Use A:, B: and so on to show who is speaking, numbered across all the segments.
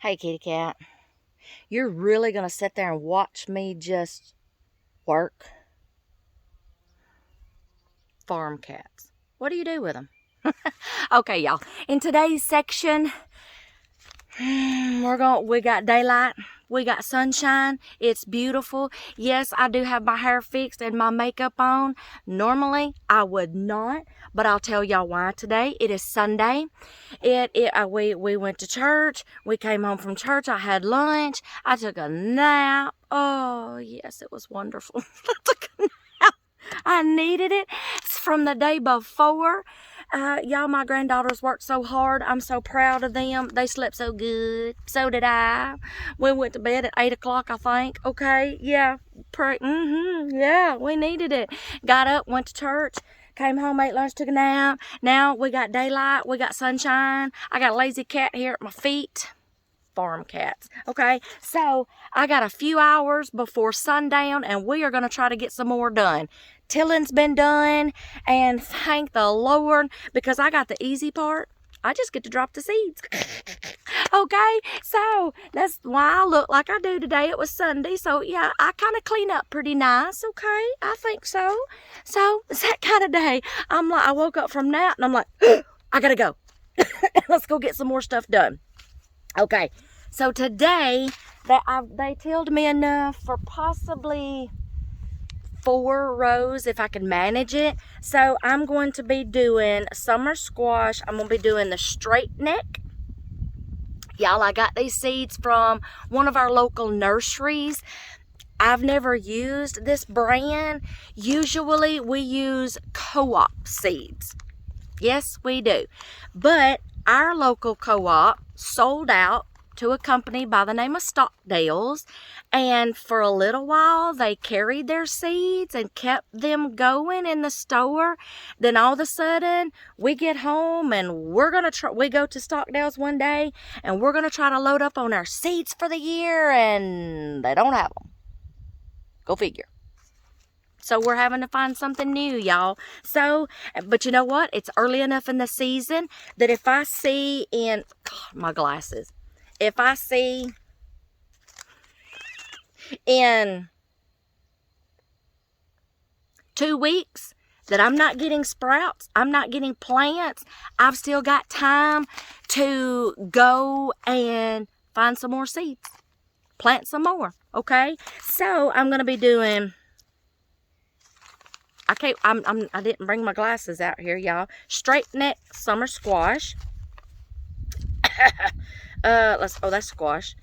A: Hey, kitty cat. You're really going to sit there and watch me just work? Farm cats. What do you do with them? Okay, y'all. In today's section, we got daylight. We got sunshine. It's beautiful. Yes, I do have my hair fixed and my makeup on. Normally, I would not, but I'll tell y'all why today. It is Sunday. We went to church. We came home from church. I had lunch. I took a nap. Oh, yes, it was wonderful. I took a nap. I needed it. It's from the day before. Y'all, my granddaughters worked so hard. I'm so proud of them. They slept so good. So did I. We went to bed at 8 o'clock, I think. Okay, yeah. Yeah, we needed it. Got up, went to church, came home, ate lunch, took a nap. Now we got daylight. We got sunshine. I got a lazy cat here at my feet. Farm cats. Okay, so I got a few hours before sundown, and we are going to try to get some more done. Tilling's been done, and thank the Lord, because I got the easy part. I just get to drop the seeds. Okay, so that's why I look like I do today. It was Sunday, so yeah, I kind of clean up pretty nice. Okay, I think so. So it's that kind of day. I woke up from nap, and I'm like, I gotta go. Let's go get some more stuff done. Okay, so today they tilled me enough for possibly 4 rows if I can manage it. So I'm going to be doing summer squash. I'm going to be doing the straight neck. Y'all, I got these seeds from one of our local nurseries. I've never used this brand. Usually we use co-op seeds. Yes, we do. But our local co-op sold out to a company by the name of Stockdale's, and for a little while they carried their seeds and kept them going in the store. Then all of a sudden we get home and we go to Stockdale's one day and we're gonna try to load up on our seeds for the year, and they don't have them. Go figure. So we're having to find something new, y'all. So, but you know what? It's early enough in the season that if I see my glasses. If I see in 2 weeks that I'm not getting sprouts, I'm not getting plants, I've still got time to go and find some more seeds. Plant some more, okay? So I'm going to be doing... I didn't bring my glasses out here, y'all. Straight neck summer squash. That's squash.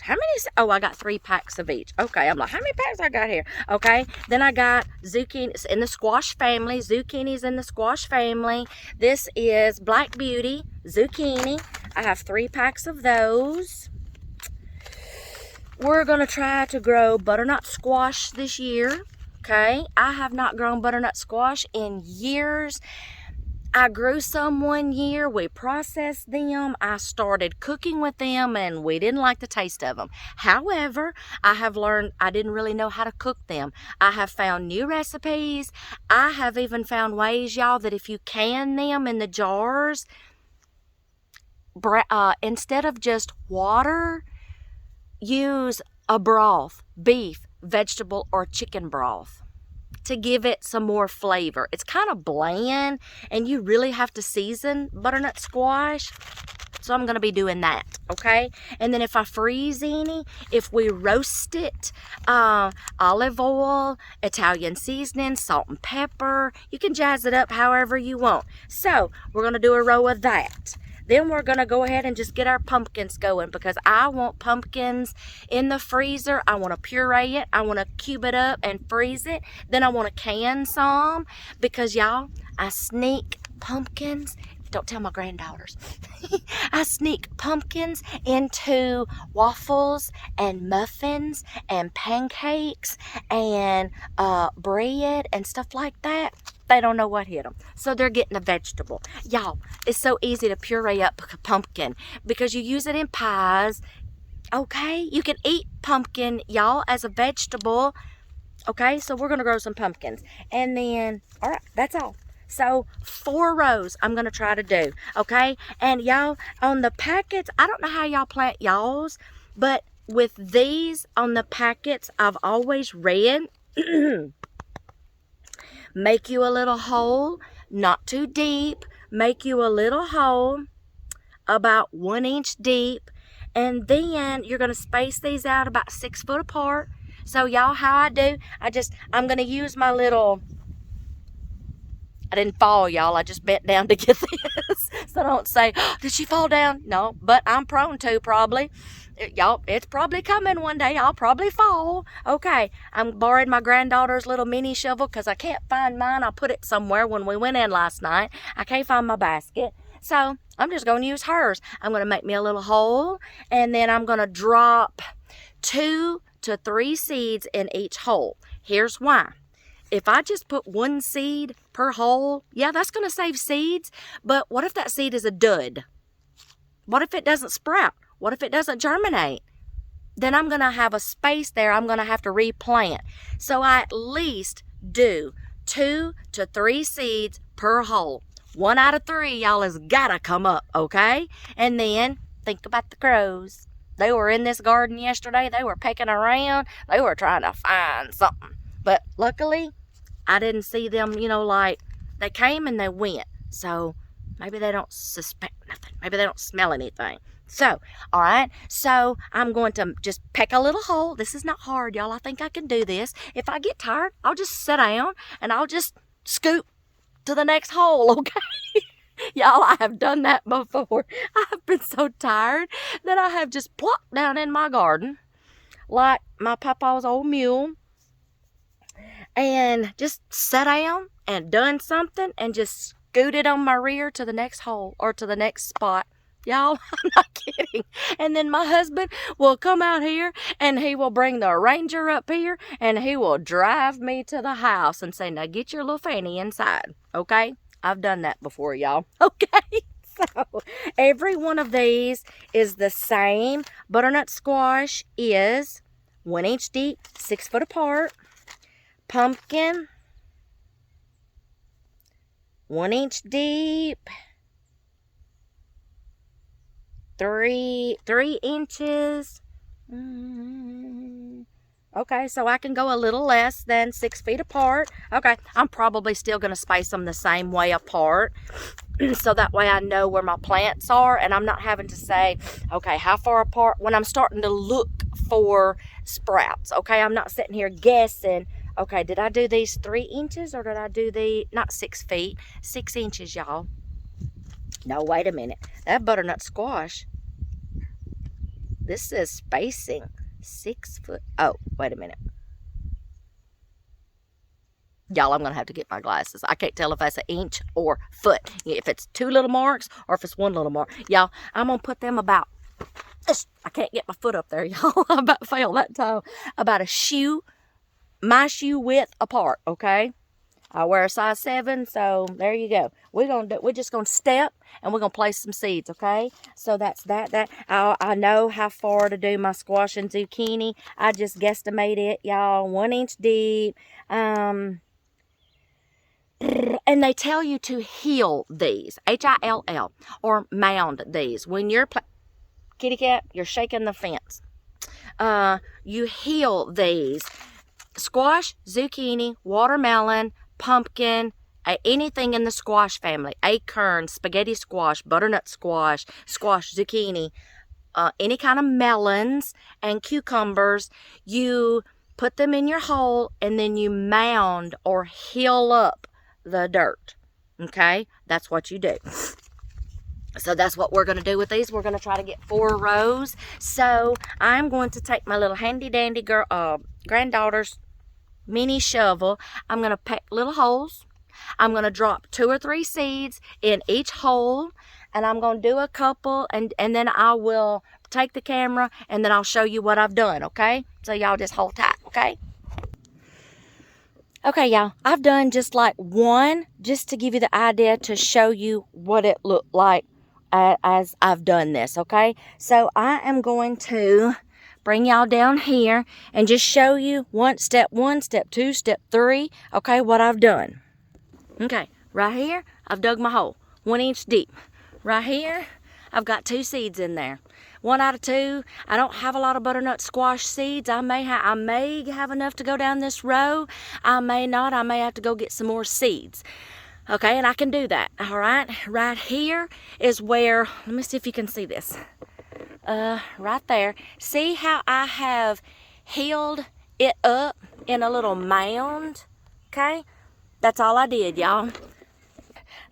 A: How many? I got 3 packs of each. Okay, I'm like, how many packs I got here? Okay, then I got zucchini in the squash family. Zucchini's in the squash family. This is Black Beauty zucchini. I have 3 packs of those. We're gonna try to grow butternut squash this year. Okay, I have not grown butternut squash in years. I grew some one year. We processed them. I started cooking with them, and we didn't like the taste of them. However, I have learned I didn't really know how to cook them. I have found new recipes. I have even found ways, y'all, that if you can them in the jars, instead of just water, use a broth, beef, vegetable, or chicken broth to give it some more flavor. It's kind of bland, and you really have to season butternut squash. So I'm going to be doing that, okay? And then if I freeze any, if we roast it, olive oil, Italian seasoning, salt and pepper, you can jazz it up however you want. So we're going to do a row of that. Then we're going to go ahead and just get our pumpkins going, because I want pumpkins in the freezer. I want to puree it. I want to cube it up and freeze it. Then I want to can some, because y'all, I sneak pumpkins. Don't tell my granddaughters. I sneak pumpkins into waffles and muffins and pancakes and bread and stuff like that. They don't know what hit them. So they're getting a vegetable. Y'all, it's so easy to puree up a pumpkin because you use it in pies. Okay? You can eat pumpkin, y'all, as a vegetable. Okay? So we're going to grow some pumpkins. And then, all right, that's all. So 4 rows I'm going to try to do, okay? And y'all, on the packets, I don't know how y'all plant y'all's, but with these on the packets, I've always read, make you a little hole, not too deep, make you a little hole about 1 inch deep, and then you're going to space these out about 6 foot apart. So y'all, how I do, I'm going to use my little, I didn't fall, y'all. I just bent down to get this. So don't say, oh, did she fall down? No, but I'm prone to probably. Y'all, it's probably coming one day. I'll probably fall. Okay, I'm borrowing my granddaughter's little mini shovel because I can't find mine. I put it somewhere when we went in last night. I can't find my basket. So I'm just going to use hers. I'm going to make me a little hole, and then I'm going to drop 2 to 3 seeds in each hole. Here's why. If I just put 1 seed per hole, yeah, that's going to save seeds. But what if that seed is a dud? What if it doesn't sprout? What if it doesn't germinate? Then I'm going to have a space there. I'm going to have to replant. So I at least do 2 to 3 seeds per hole. 1 out of 3, y'all, has got to come up, okay? And then think about the crows. They were in this garden yesterday. They were pecking around. They were trying to find something. But luckily, I didn't see them, like they came and they went. So maybe they don't suspect nothing. Maybe they don't smell anything. So, all right. So I'm going to just peck a little hole. This is not hard, y'all. I think I can do this. If I get tired, I'll just sit down and I'll just scoop to the next hole, okay? Y'all, I have done that before. I have been so tired that I have just plopped down in my garden like my papa's old mule, and just sat down and done something and just scooted on my rear to the next hole or to the next spot. Y'all, I'm not kidding. And then my husband will come out here and he will bring the Ranger up here and he will drive me to the house and say, now get your little fanny inside. Okay? I've done that before, y'all. Okay? So every one of these is the same. Butternut squash is 1 inch deep, 6 foot apart. Pumpkin, 1 inch deep, 3 inches. Okay, so I can go a little less than 6 feet apart. Okay, I'm probably still going to space them the same way apart. So that way I know where my plants are, and I'm not having to say, okay, how far apart when I'm starting to look for sprouts. Okay, I'm not sitting here guessing. Okay, did I do these 3 inches or did I do not 6 feet, 6 inches, y'all? No, wait a minute. That butternut squash, this says spacing 6 foot. Oh, wait a minute. Y'all, I'm going to have to get my glasses. I can't tell if that's an inch or foot. If it's 2 little marks or if it's 1 little mark. Y'all, I'm going to put them about, I can't get my foot up there, y'all. I about failed that time. About a shoe, my shoe width apart, okay? I wear a size 7, so there you go. We're just gonna step and we're gonna place some seeds, okay? So that's that. I know how far to do my squash and zucchini. I just guesstimate it, y'all. 1 inch deep. And they tell you to hill these, H-I-L-L, or mound these. When you're kitty cat, you're shaking the fence. You hill these. Squash, zucchini, watermelon, pumpkin, anything in the squash family, acorn, spaghetti squash, butternut squash, squash, zucchini, any kind of melons and cucumbers, you put them in your hole and then you mound or hill up the dirt. Okay, that's what you do. So that's what we're going to do with these. We're going to try to get 4 rows. So I'm going to take my little handy dandy granddaughter's mini shovel. I'm going to peck little holes. I'm going to drop 2 or 3 seeds in each hole, and I'm going to do a couple, and then I will take the camera and then I'll show you what I've done, okay? So y'all just hold tight, okay? Okay, y'all, I've done just like 1 just to give you the idea to show you what it looked like as I've done this, okay? So I am going to bring y'all down here and just show you step 1, step 2, step 3, okay, what I've done. Okay, Right here, I've dug my hole 1 inch deep. Right here, I've got 2 seeds in there. 1 out of 2. I don't have a lot of butternut squash seeds. I may have enough to go down this row. I may not. I may have to go get some more seeds. Okay, and I can do that. All right, right here is where, let me see if you can see this. Right there. See how I have healed it up in a little mound? Okay, that's all I did, y'all.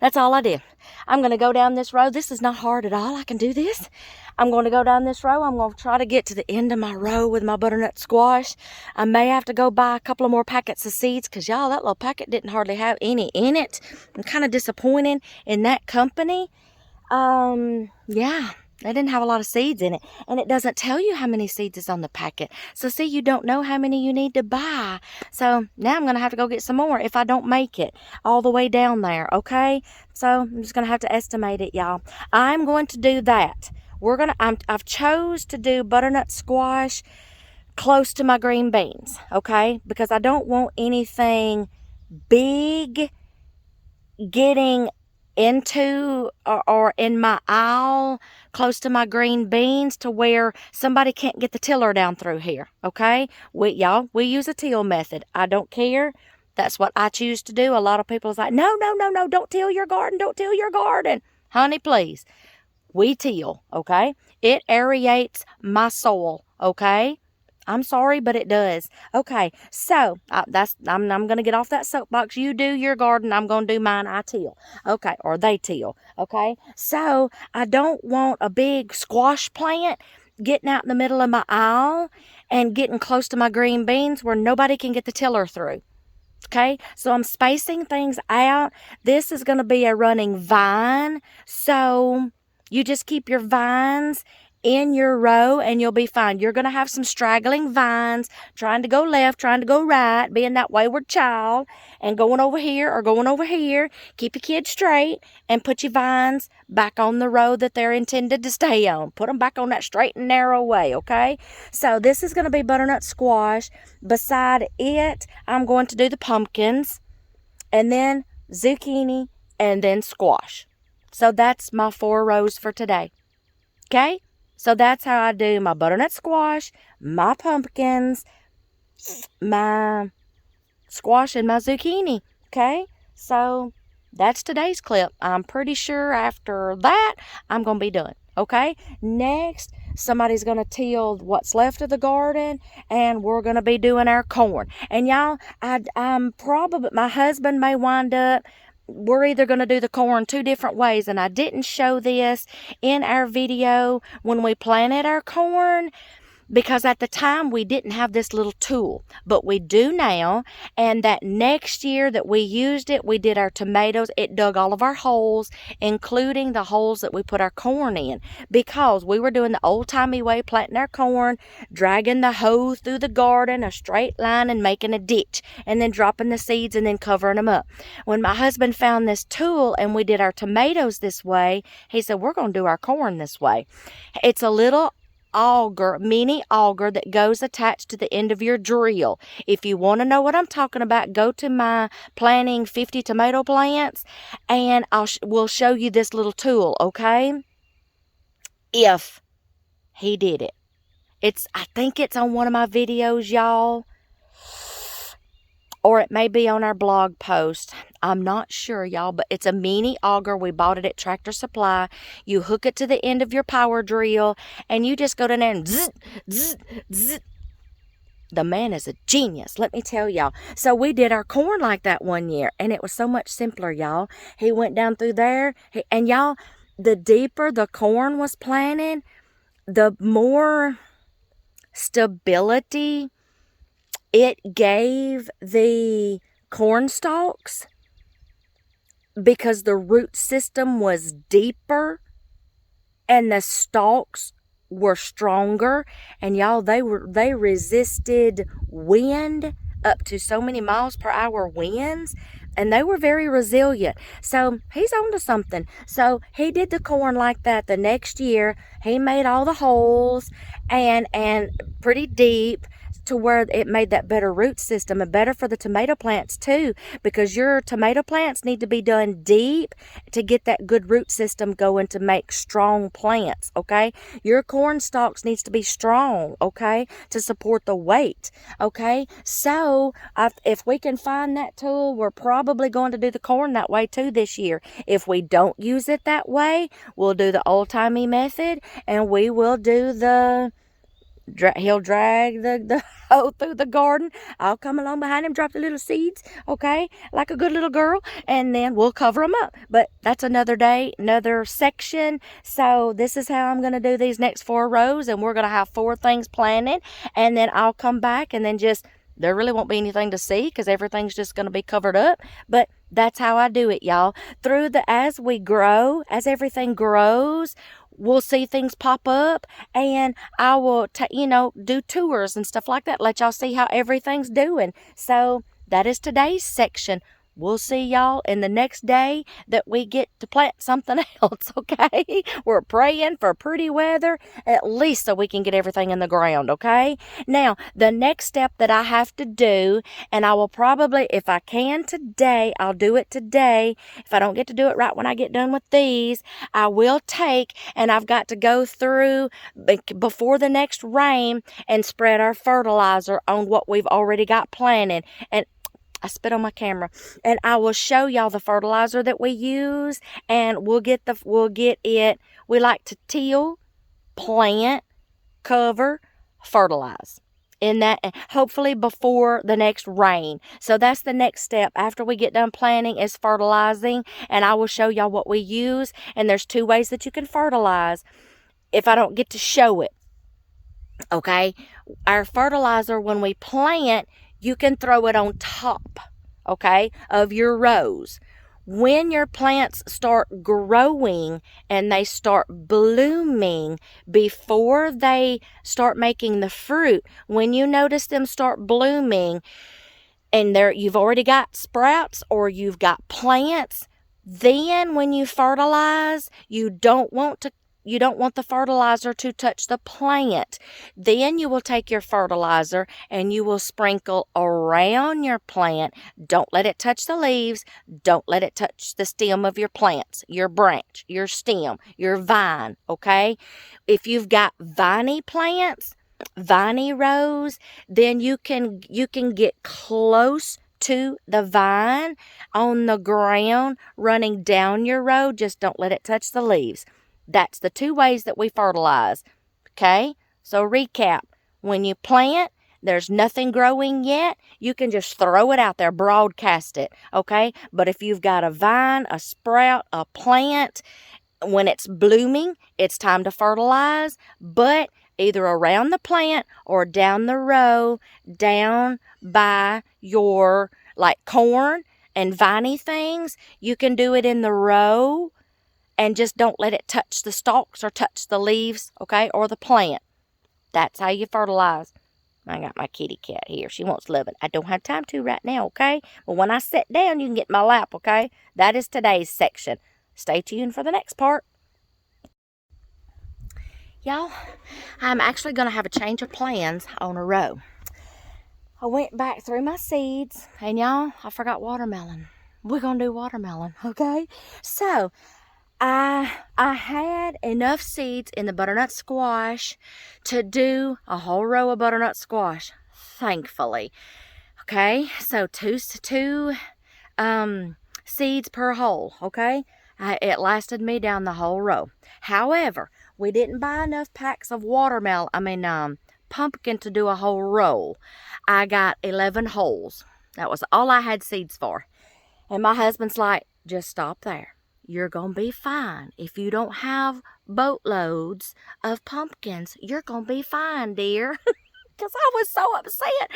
A: That's all I did. I'm going to go down this row. This is not hard at all. I can do this. I'm going to go down this row. I'm going to try to get to the end of my row with my butternut squash. I may have to go buy a couple of more packets of seeds because, y'all, that little packet didn't hardly have any in it. I'm kind of disappointed in that company. Yeah. They didn't have a lot of seeds in it, and it doesn't tell you how many seeds is on the packet. So see, you don't know how many you need to buy. So now I'm going to have to go get some more if I don't make it all the way down there, okay? So I'm just going to have to estimate it, y'all. I'm going to do that. I've chose to do butternut squash close to my green beans, okay? Because I don't want anything big getting into or in my aisle close to my green beans to where somebody can't get the tiller down through here, okay? We use a till method. I don't care. That's what I choose to do. A lot of people is like, no, don't till your garden. Don't till your garden. Honey, please. We till, okay? It aerates my soil, okay? I'm sorry, but it does. Okay, so I'm going to get off that soapbox. You do your garden. I'm going to do mine. I till. Okay, or they till. Okay, so I don't want a big squash plant getting out in the middle of my aisle and getting close to my green beans where nobody can get the tiller through. Okay, so I'm spacing things out. This is going to be a running vine, so you just keep your vines in your row and you'll be fine. You're going to have some straggling vines trying to go left, trying to go right, being that wayward child and going over here or going over here. Keep your kids straight and put your vines back on the row that they're intended to stay on. Put them back on that straight and narrow way, okay? So this is going to be butternut squash. Beside it, I'm going to do the pumpkins and then zucchini and then squash. So that's my 4 rows for today, okay? So that's how I do my butternut squash, my pumpkins, my squash, and my zucchini. Okay? So that's today's clip. I'm pretty sure after that, I'm going to be done. Okay? Next, somebody's going to till what's left of the garden, and we're going to be doing our corn. And y'all, my husband may wind up, we're either going to do the corn 2 different ways, and I didn't show this in our video when we planted our corn because at the time we didn't have this little tool, but we do now. And that next year that we used it, we did our tomatoes. It dug all of our holes, including the holes that we put our corn in, because we were doing the old-timey way, planting our corn, dragging the hoe through the garden, a straight line, and making a ditch, and then dropping the seeds and then covering them up. When my husband found this tool and we did our this way, he said, we're going to do our corn this way. It's a little mini auger that goes attached to the end of your drill. If you want to know what I'm talking about, go to my planting 50 tomato plants and we'll show you this little tool, okay? If he did it. I think it's on one of my videos, y'all. Or it may be on our blog post. I'm not sure, y'all, but it's a mini auger. We bought it at Tractor Supply. You hook it to the end of your power drill, and you just go down there and zzz, zzz, zzz. The man is a genius, let me tell y'all. So we did our corn like that one year, and it was so much simpler, y'all. He went down through there, and y'all, the deeper the corn was planted, the more stability it gave the corn stalks because the root system was deeper and the stalks were stronger. And y'all, they resisted wind, up to so many miles per hour winds, and they were very resilient. So he's on to something. So he did the corn like that. The next year he made all the holes and pretty deep, to where it made that better root system, and better for the tomato plants too, because your tomato plants need to be done deep to get that good root system going to make strong plants, okay? Your corn stalks needs to be strong, okay, to support the weight, okay? So if we can find that tool, we're probably going to do the corn that way too this year. If we don't use it that way, we'll do the old-timey method, and we will do the he'll drag the hoe through the garden. I'll come along behind him, drop the little seeds, okay, like a good little girl, and then we'll cover them up. But that's another day, another section. So this is how I'm going to do these next 4 rows, and we're going to have 4 things planted, and then I'll come back, and then just, there really won't be anything to see because everything's just going to be covered up. But that's how I do it, y'all. As we grow, as everything grows, we'll see things pop up, and I will, do tours and stuff like that. Let y'all see how everything's doing. So that is today's section. We'll see y'all in the next day that we get to plant something else, okay? We're praying for pretty weather, at least so we can get everything in the ground, okay? Now, the next step that I have to do, and I will probably, if I can today, I'll do it today. If I don't get to do it right when I get done with these, I will take, and I've got to go through before the next rain and spread our fertilizer on what we've already got planted. And I spit on my camera, and I will show y'all the fertilizer that we use, and we'll get it. We like to till, plant, cover, fertilize in that, hopefully before the next rain. So that's the next step after we get done planting, is fertilizing, and I will show y'all what we use. And there's 2 ways that you can fertilize if I don't get to show it. Okay, our fertilizer, when we plant, you can throw it on top, okay, of your rows. When your plants start growing and they start blooming, before they start making the fruit, when you notice them start blooming and you've already got sprouts or you've got plants, then when you fertilize, you don't want the fertilizer to touch the plant. Then you will take your fertilizer and you will sprinkle around your plant. Don't let it touch the leaves. Don't let it touch the stem of your plants, your branch, your stem, your vine, okay? If you've got viney plants, viney rows, then you can get close to the vine on the ground running down your row. Just don't let it touch the leaves. That's the 2 ways that we fertilize, okay? So recap, when you plant, there's nothing growing yet, you can just throw it out there, broadcast it, okay? But if you've got a vine, a sprout, a plant, when it's blooming, it's time to fertilize, but either around the plant or down the row, down by your, like, corn and viney things, you can do it in the row. And just don't let it touch the stalks or touch the leaves, okay, or the plant. That's how you fertilize. I got my kitty cat here. She wants loving. I don't have time to right now, okay? But when I sit down, you can get in my lap, okay? That is today's section. Stay tuned for the next part. Y'all, I'm actually going to have a change of plans on a row. I went back through my seeds, and y'all, I forgot watermelon. We're going to do watermelon, okay? So I had enough seeds in the butternut squash to do a whole row of butternut squash, thankfully. Okay, so two seeds per hole, okay? It lasted me down the whole row. However, we didn't buy enough packs of pumpkin to do a whole row. I got 11 holes. That was all I had seeds for. And my husband's like, just stop there. You're going to be fine. If you don't have boatloads of pumpkins, you're going to be fine, dear. Because I was so upset.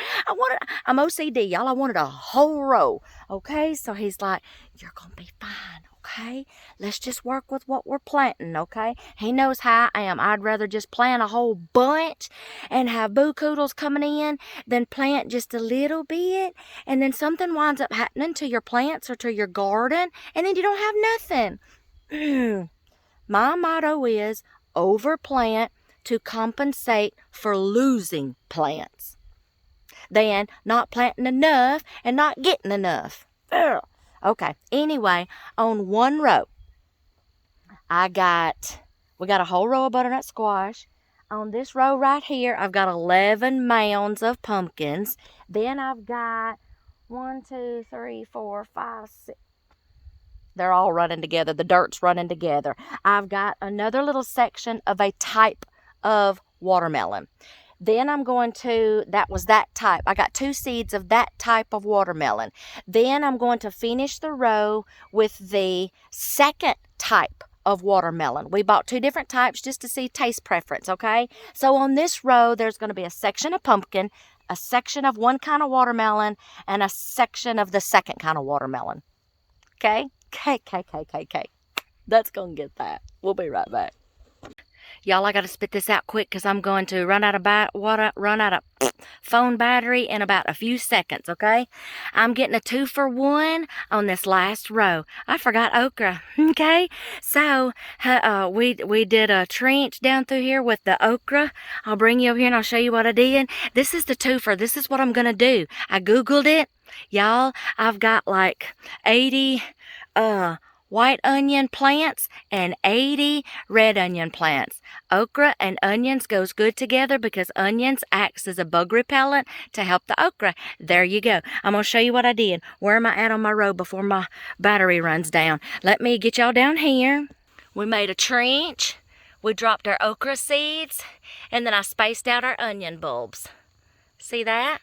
A: I'm OCD, y'all. I wanted a whole row. Okay? So he's like, you're going to be fine. Okay? Let's just work with what we're planting. Okay? He knows how I am. I'd rather just plant a whole bunch and have boo-koodles coming in than plant just a little bit. And then something winds up happening to your plants or to your garden. And then you don't have nothing. My motto is overplant to compensate for losing plants. than not planting enough and not getting enough. Ugh. Okay, anyway, on one row, we got a whole row of butternut squash. On this row right here, I've got 11 mounds of pumpkins. Then I've got 1, 2, 3, 4, 5, 6. They're all running together. The dirt's running together. I've got another little section of a type of watermelon. Then I'm going to, that was that type. I got 2 seeds of that type of watermelon. Then I'm going to finish the row with the second type of watermelon. We bought 2 different types just to see taste preference, okay? So on this row, there's going to be a section of pumpkin, a section of one kind of watermelon, and a section of the second kind of watermelon. Okay? Okay. That's going to get that. We'll be right back. Y'all, I got to spit this out quick because I'm going to run out of phone battery in about a few seconds, okay? I'm getting a 2-for-1 on this last row. I forgot okra, okay? So, we did a trench down through here with the okra. I'll bring you over here and I'll show you what I did. This is the 2-for. This is what I'm going to do. I Googled it. Y'all, I've got like 80, white onion plants and 80 red onion plants. Okra and onions goes good together because onions acts as a bug repellent to help the okra. There you go. I'm going to show you what I did. Where am I at on my row before my battery runs down? Let me get y'all down here. We made a trench. We dropped our okra seeds. And then I spaced out our onion bulbs. See that?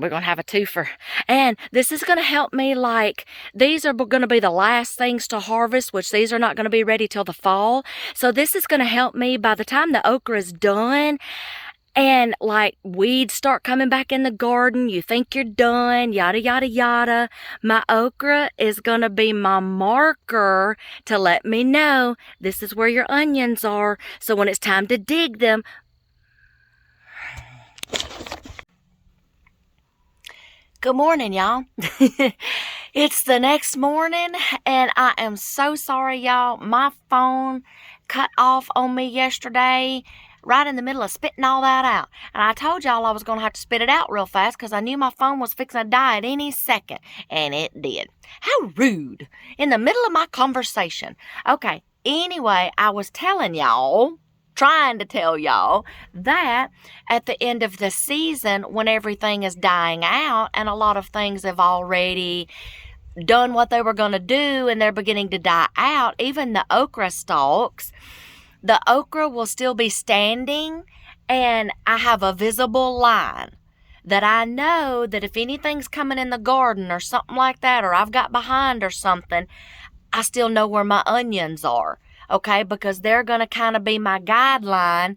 A: We're going to have a 2-for. And this is going to help me, like, these are going to be the last things to harvest, which these are not going to be ready till the fall. So this is going to help me by the time the okra is done and, like, weeds start coming back in the garden. You think you're done, yada, yada, yada. My okra is going to be my marker to let me know this is where your onions are. So when it's time to dig them, good morning, y'all. It's the next morning, and I am so sorry, y'all. My phone cut off on me yesterday, right in the middle of spitting all that out. And I told y'all I was going to have to spit it out real fast because I knew my phone was fixing to die at any second. And it did. How rude. In the middle of my conversation. Okay, anyway, I was trying to tell y'all that at the end of the season, when everything is dying out and a lot of things have already done what they were going to do and they're beginning to die out, even the okra stalks, the okra will still be standing, and I have a visible line that I know that if anything's coming in the garden or something like that, or I've got behind or something, I still know where my onions are. Okay, because they're going to kind of be my guideline.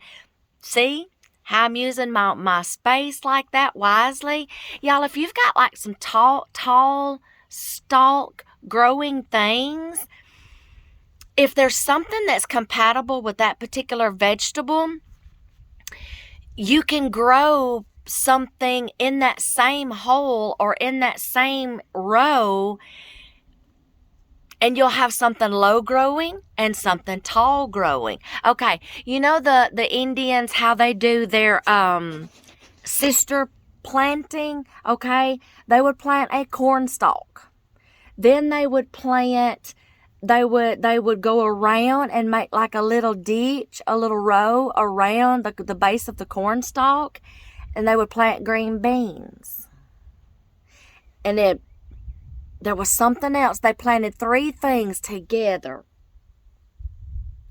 A: See how I'm using my space like that wisely? Y'all, if you've got like some tall stalk growing things, if there's something that's compatible with that particular vegetable, you can grow something in that same hole or in that same row, and you'll have something low growing and something tall growing. Okay, you know the Indians, how they do their sister planting, okay? They would plant a corn stalk. Then they would plant, they would go around and make like a little ditch, a little row around the base of the corn stalk, and they would plant green beans. And there was something else. They planted 3 things together.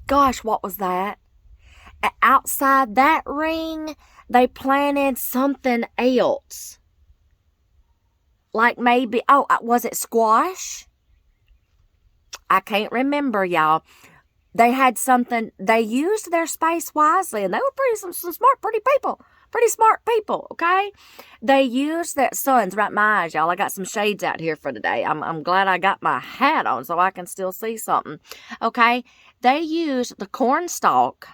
A: Gosh, what was that? Outside that ring, they planted something else. Like maybe, was it squash? I can't remember, y'all. They had something, they used their space wisely, and they were some smart, pretty people. Pretty smart people, okay? They used their sun's right in my eyes, y'all. I got some shades out here for today. I'm glad I got my hat on so I can still see something. Okay? They used the corn stalk.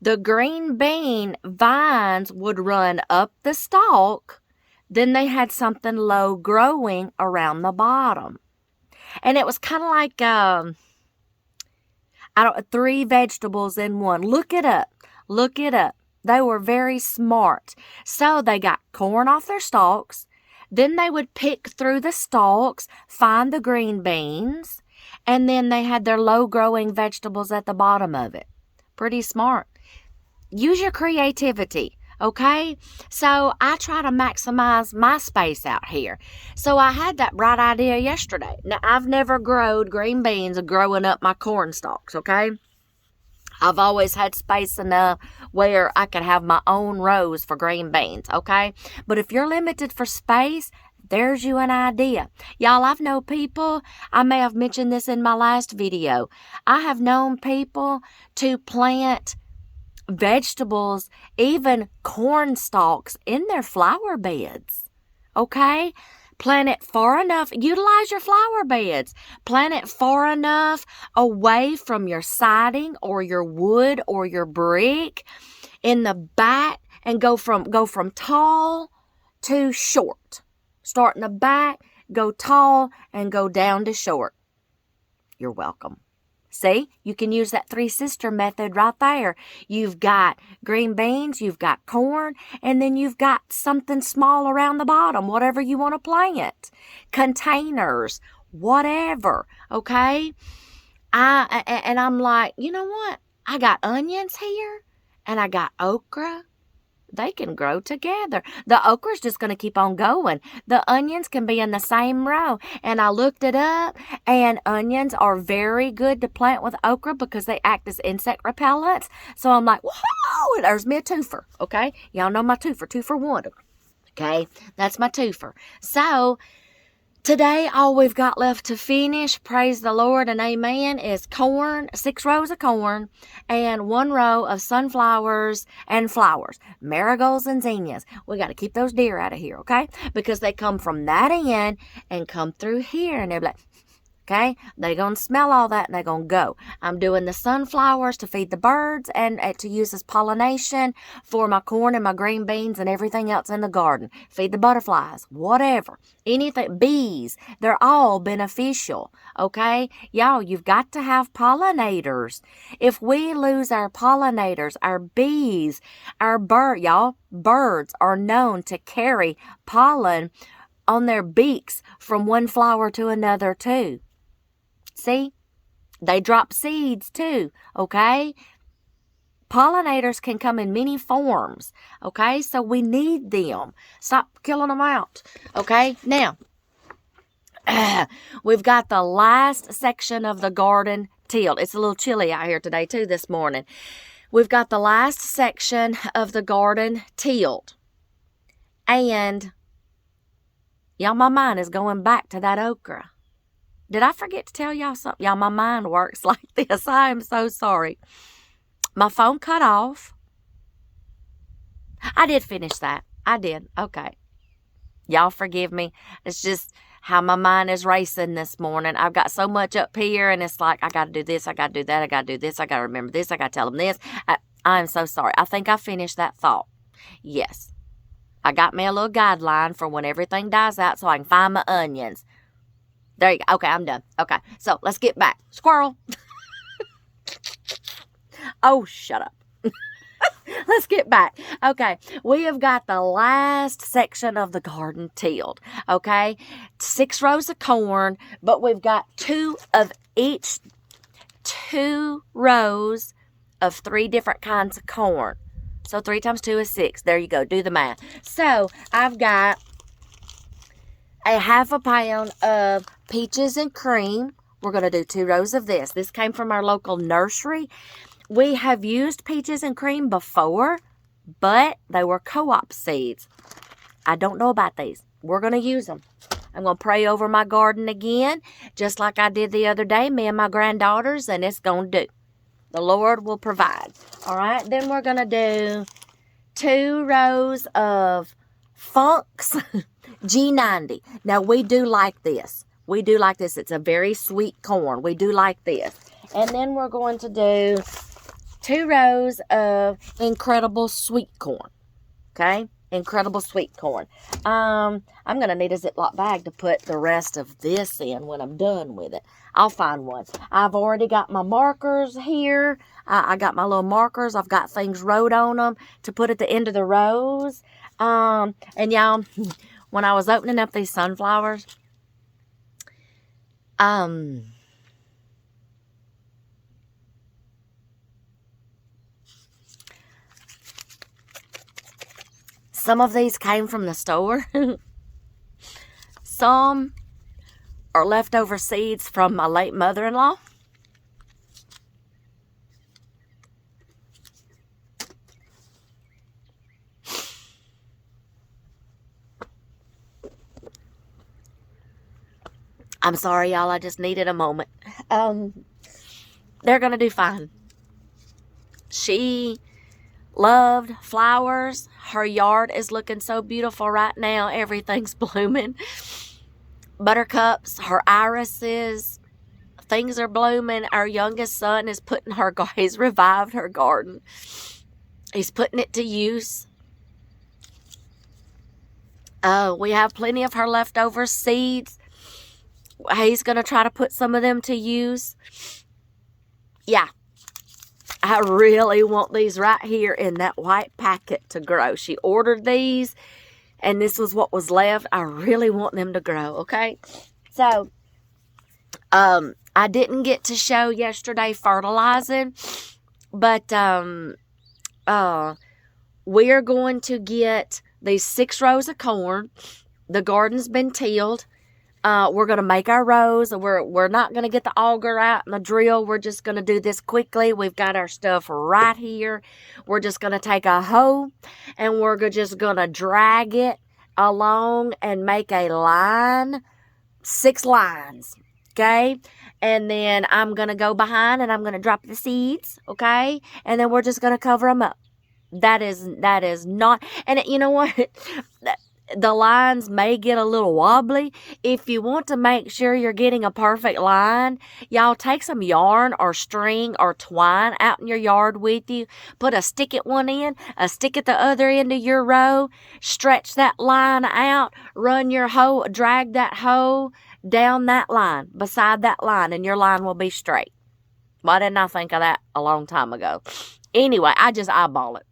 A: The green bean vines would run up the stalk. Then they had something low growing around the bottom. And it was kind of like 3 vegetables in one. Look it up. Look it up. They were very smart. So they got corn off their stalks. Then they would pick through the stalks, find the green beans, and then they had their low-growing vegetables at the bottom of it. Pretty smart. Use your creativity, okay? So I try to maximize my space out here. So I had that bright idea yesterday. Now, I've never growed green beans growing up my corn stalks, okay? I've always had space enough where I could have my own rows for green beans, okay? But if you're limited for space, there's you an idea. Y'all, I've known people, I may have mentioned this in my last video. I have known people to plant vegetables, even corn stalks, in their flower beds, okay? Plant it far enough. Utilize your flower beds. Plant it far enough away from your siding or your wood or your brick in the back, and go from tall to short. Start in the back, go tall, and go down to short. You're welcome. See, you can use that three-sister method right there. You've got green beans, you've got corn, and then you've got something small around the bottom, whatever you want to plant. Containers, whatever, okay? I'm like, you know what? I got onions here, and I got okra. They can grow together. The okra's just going to keep on going. The onions can be in the same row. And I looked it up, and onions are very good to plant with okra because they act as insect repellents. So I'm like, whoa, there's me a twofer, okay? Y'all know my twofer, 2 for 1. Okay, that's my twofer. So today, all we've got left to finish, praise the Lord and amen, is corn, 6 rows of corn, and 1 row of sunflowers and flowers, marigolds and zinnias. We got to keep those deer out of here, okay? Because they come from that end and come through here, and they're like, okay? They're going to smell all that, and they're going to go. I'm doing the sunflowers to feed the birds and to use as pollination for my corn and my green beans and everything else in the garden. Feed the butterflies, whatever. Anything, bees, they're all beneficial, okay? Y'all, you've got to have pollinators. If we lose our pollinators, our bees, our birds are known to carry pollen on their beaks from one flower to another too. See, they drop seeds too, okay? Pollinators can come in many forms, okay? So we need them. Stop killing them out, okay? Now, we've got the last section of the garden tilled. It's a little chilly out here today too this morning. We've got the last section of the garden tilled. And, y'all, my mind is going back to that okra. Did I forget to tell y'all something? Y'all, my mind works like this. I am so sorry. My phone cut off. I did finish that. I did. Okay. Y'all forgive me. It's just how my mind is racing this morning. I've got so much up here, and it's like, I got to do this, I got to do that, I got to do this, I got to remember this, I got to tell them this. I'm so sorry. I think I finished that thought. Yes. I got me a little guideline for when everything dies out so I can find my onions. There you go. Okay, I'm done. Okay, so let's get back. Squirrel. Oh, shut up. Let's get back. Okay, we have got the last section of the garden tilled. Okay, 6 rows of corn, but we've got 2 of each, 2 rows of 3 different kinds of corn. So 3 times 2 is 6. There you go. Do the math. So I've got a half a pound of peaches and cream. We're going to do 2 rows of this. This came from our local nursery. We have used peaches and cream before, but they were co-op seeds. I don't know about these. We're going to use them. I'm going to pray over my garden again, just like I did the other day, me and my granddaughters, and it's going to do. The Lord will provide. All right, then we're going to do 2 rows of Funk's G90. Now, we do like this. We do like this. It's a very sweet corn. We do like this. And then we're going to do 2 rows of incredible sweet corn. Okay? incredible sweet corn. I'm going to need a Ziploc bag to put the rest of this in when I'm done with it. I'll find one. I've already got my markers here. I got my little markers. I've got things wrote on them to put at the end of the rows. And y'all, when I was opening up these sunflowers, some of these came from the store. Some are leftover seeds from my late mother-in-law. I'm sorry, y'all. I just needed a moment. They're going to do fine. She loved flowers. Her yard is looking so beautiful right now. Everything's blooming. Buttercups, her irises, things are blooming. Our youngest son is putting her, he's revived her garden. He's putting it to use. We have plenty of her leftover seeds. He's going to try to put some of them to use. Yeah. I really want these right here in that white packet to grow. She ordered these, and this was what was left. I really want them to grow, okay? So, I didn't get to show yesterday fertilizing, but we're going to get these 6 rows of corn. The garden's been tilled. We're going to make our rows. We're not going to get the auger out and the drill. We're just going to do this quickly. We've got our stuff right here. We're just going to take a hoe and we're just going to drag it along and make a line, 6 lines, okay? And then I'm going to go behind and I'm going to drop the seeds, okay? And then we're just going to cover them up. That is not, and you know what? The lines may get a little wobbly. If you want to make sure you're getting a perfect line, y'all take some yarn or string or twine out in your yard with you. Put a stick at one end, a stick at the other end of your row. Stretch that line out. Run your hoe, drag that hoe down that line, beside that line, and your line will be straight. Why didn't I think of that a long time ago? Anyway, I just eyeball it.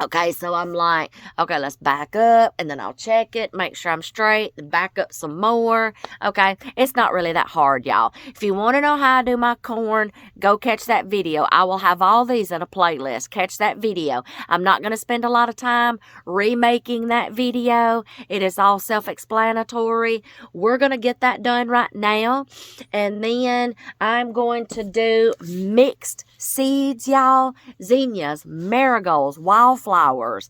A: Okay, so I'm like, okay, let's back up, and then I'll check it, make sure I'm straight, then back up some more. Okay, it's not really that hard, y'all. If you want to know how I do my corn, go catch that video. I will have all these in a playlist. Catch that video. I'm not going to spend a lot of time remaking that video. It is all self-explanatory. We're going to get that done right now, and then I'm going to do mixed seeds, y'all. Zinnias, marigolds, wildflowers,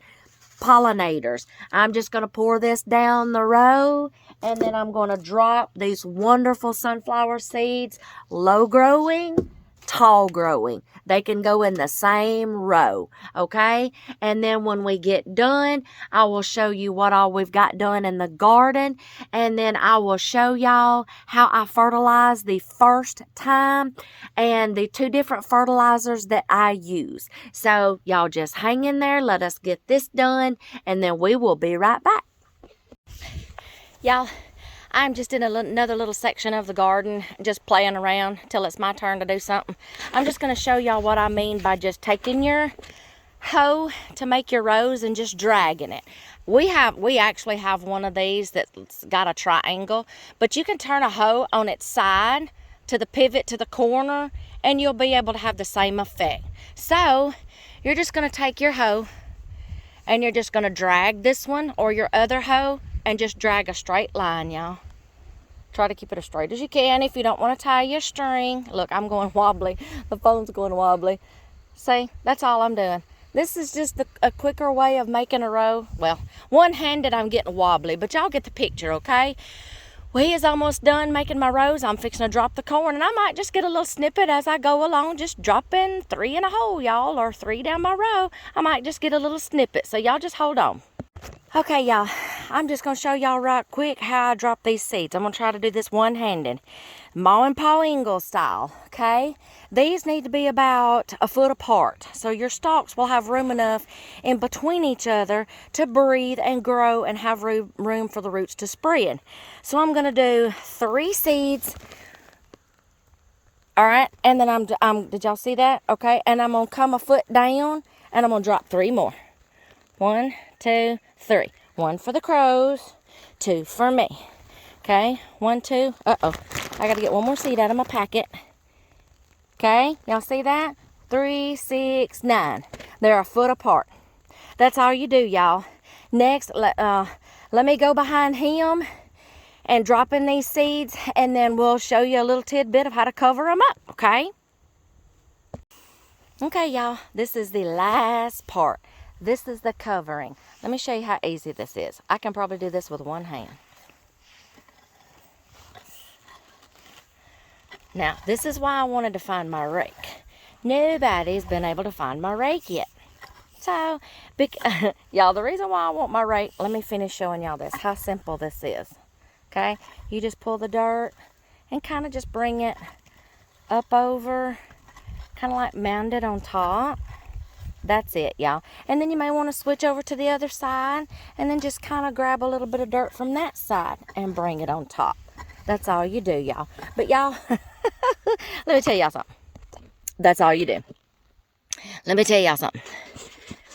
A: pollinators. I'm just going to pour this down the row, and then I'm going to drop these wonderful sunflower seeds, low growing, tall growing. They can go in the same row, okay? And then when we get done, I will show you what all we've got done in the garden, and then I will show y'all how I fertilize the first time and the 2 different fertilizers that I use. So y'all just hang in there, let us get this done, and then we will be right back. Y'all, I'm just in another little section of the garden, just playing around till it's my turn to do something. I'm just going to show y'all what I mean by just taking your hoe to make your rows and just dragging it. We actually have one of these that's got a triangle, but you can turn a hoe on its side to the pivot to the corner, and you'll be able to have the same effect. So you're just going to take your hoe and you're just going to drag this one or your other hoe and just drag a straight line, y'all. Try to keep it as straight as you can. If you don't want to tie your string, look, I'm going wobbly. The phone's going wobbly. See, that's all I'm doing. This is just a quicker way of making a row. Well, one-handed I'm getting wobbly, but y'all get the picture, okay? We is almost done making my rows. I'm fixing to drop the corn, and I might just get a little snippet as I go along, just dropping 3 in a hole, y'all, or 3 down my row. I might just get a little snippet, so y'all just hold on. Okay, y'all, I'm just going to show y'all right quick how I drop these seeds. I'm going to try to do this one-handed, Ma and Pa Ingalls style, okay? These need to be about a foot apart, so your stalks will have room enough in between each other to breathe and grow and have room for the roots to spread. So I'm going to do 3 seeds, all right? And then did y'all see that? Okay, and I'm going to come a foot down, and I'm going to drop 3 more. 1, 2, 3. 1 for the crows, 2 for me. Okay, 1, 2. Uh-oh. I got to get one more seed out of my packet. Okay, y'all see that? 3, 6, 9. They're a foot apart. That's all you do, y'all. Next, let me go behind him and drop in these seeds, and then we'll show you a little tidbit of how to cover them up, okay? Okay, y'all, this is the last part. This is the covering. Let me show you how easy this is. I can probably do this with one hand. Now, this is why I wanted to find my rake. Nobody's been able to find my rake yet. So, y'all, the reason why I want my rake, let me finish showing y'all this, how simple this is. Okay, you just pull the dirt and kind of just bring it up over, kind of like mound it on top. That's it, y'all. And then you may want to switch over to the other side and then just kind of grab a little bit of dirt from that side and bring it on top. That's all you do, y'all. But y'all, let me tell y'all something. That's all you do. Let me tell y'all something.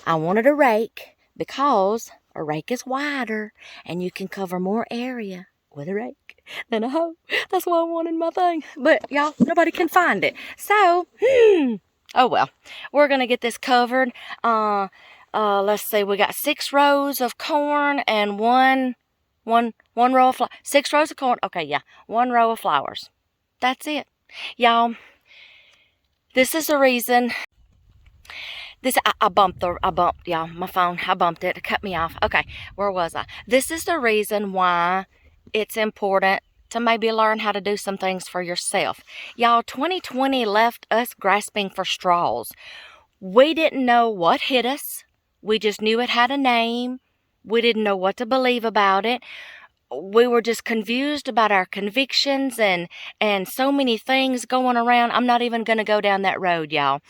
A: I wanted a rake because a rake is wider and you can cover more area with a rake than a hoe. That's why I wanted my thing. But y'all, nobody can find it. So, oh well, we're gonna get this covered. Let's see, we got 6 rows of corn and one row of 6 rows of corn. Okay, yeah, 1 row of flowers. That's it, y'all. This is the reason. I bumped y'all, my phone. I bumped it. It cut me off. Okay, where was I? This is the reason why it's important to maybe learn how to do some things for yourself. Y'all, 2020 left us grasping for straws. We didn't know what hit us. We just knew it had a name. We didn't know what to believe about it. We were just confused about our convictions and so many things going around. I'm not even going to go down that road, y'all.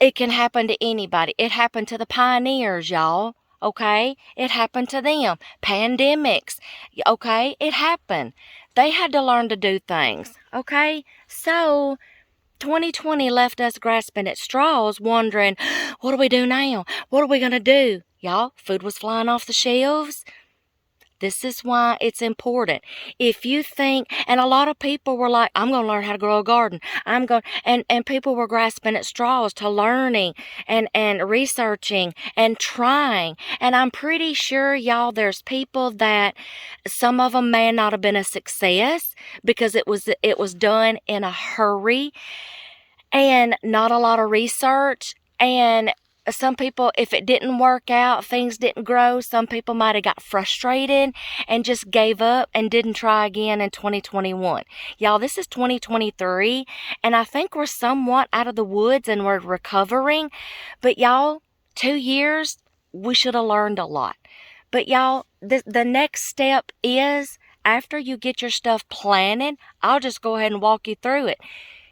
A: It can happen to anybody. It happened to the pioneers, y'all. Okay? It happened to them. Pandemics. Okay? It happened. They had to learn to do things. Okay? So, 2020 left us grasping at straws, wondering, what do we do now? What are we going to do? Y'all, food was flying off the shelves. This is why it's important. If you think, and a lot of people were like, I'm going to learn how to grow a garden. And people were grasping at straws to learning and researching and trying. And I'm pretty sure, y'all, there's people that some of them may not have been a success because it was done in a hurry and not a lot of research. And some people, if it didn't work out, things didn't grow, some people might have got frustrated and just gave up and didn't try again in 2021. Y'all, this is 2023, and I think we're somewhat out of the woods and we're recovering. But y'all, 2 years, we should have learned a lot. But y'all, the next step is, after you get your stuff planted, I'll just go ahead and walk you through it.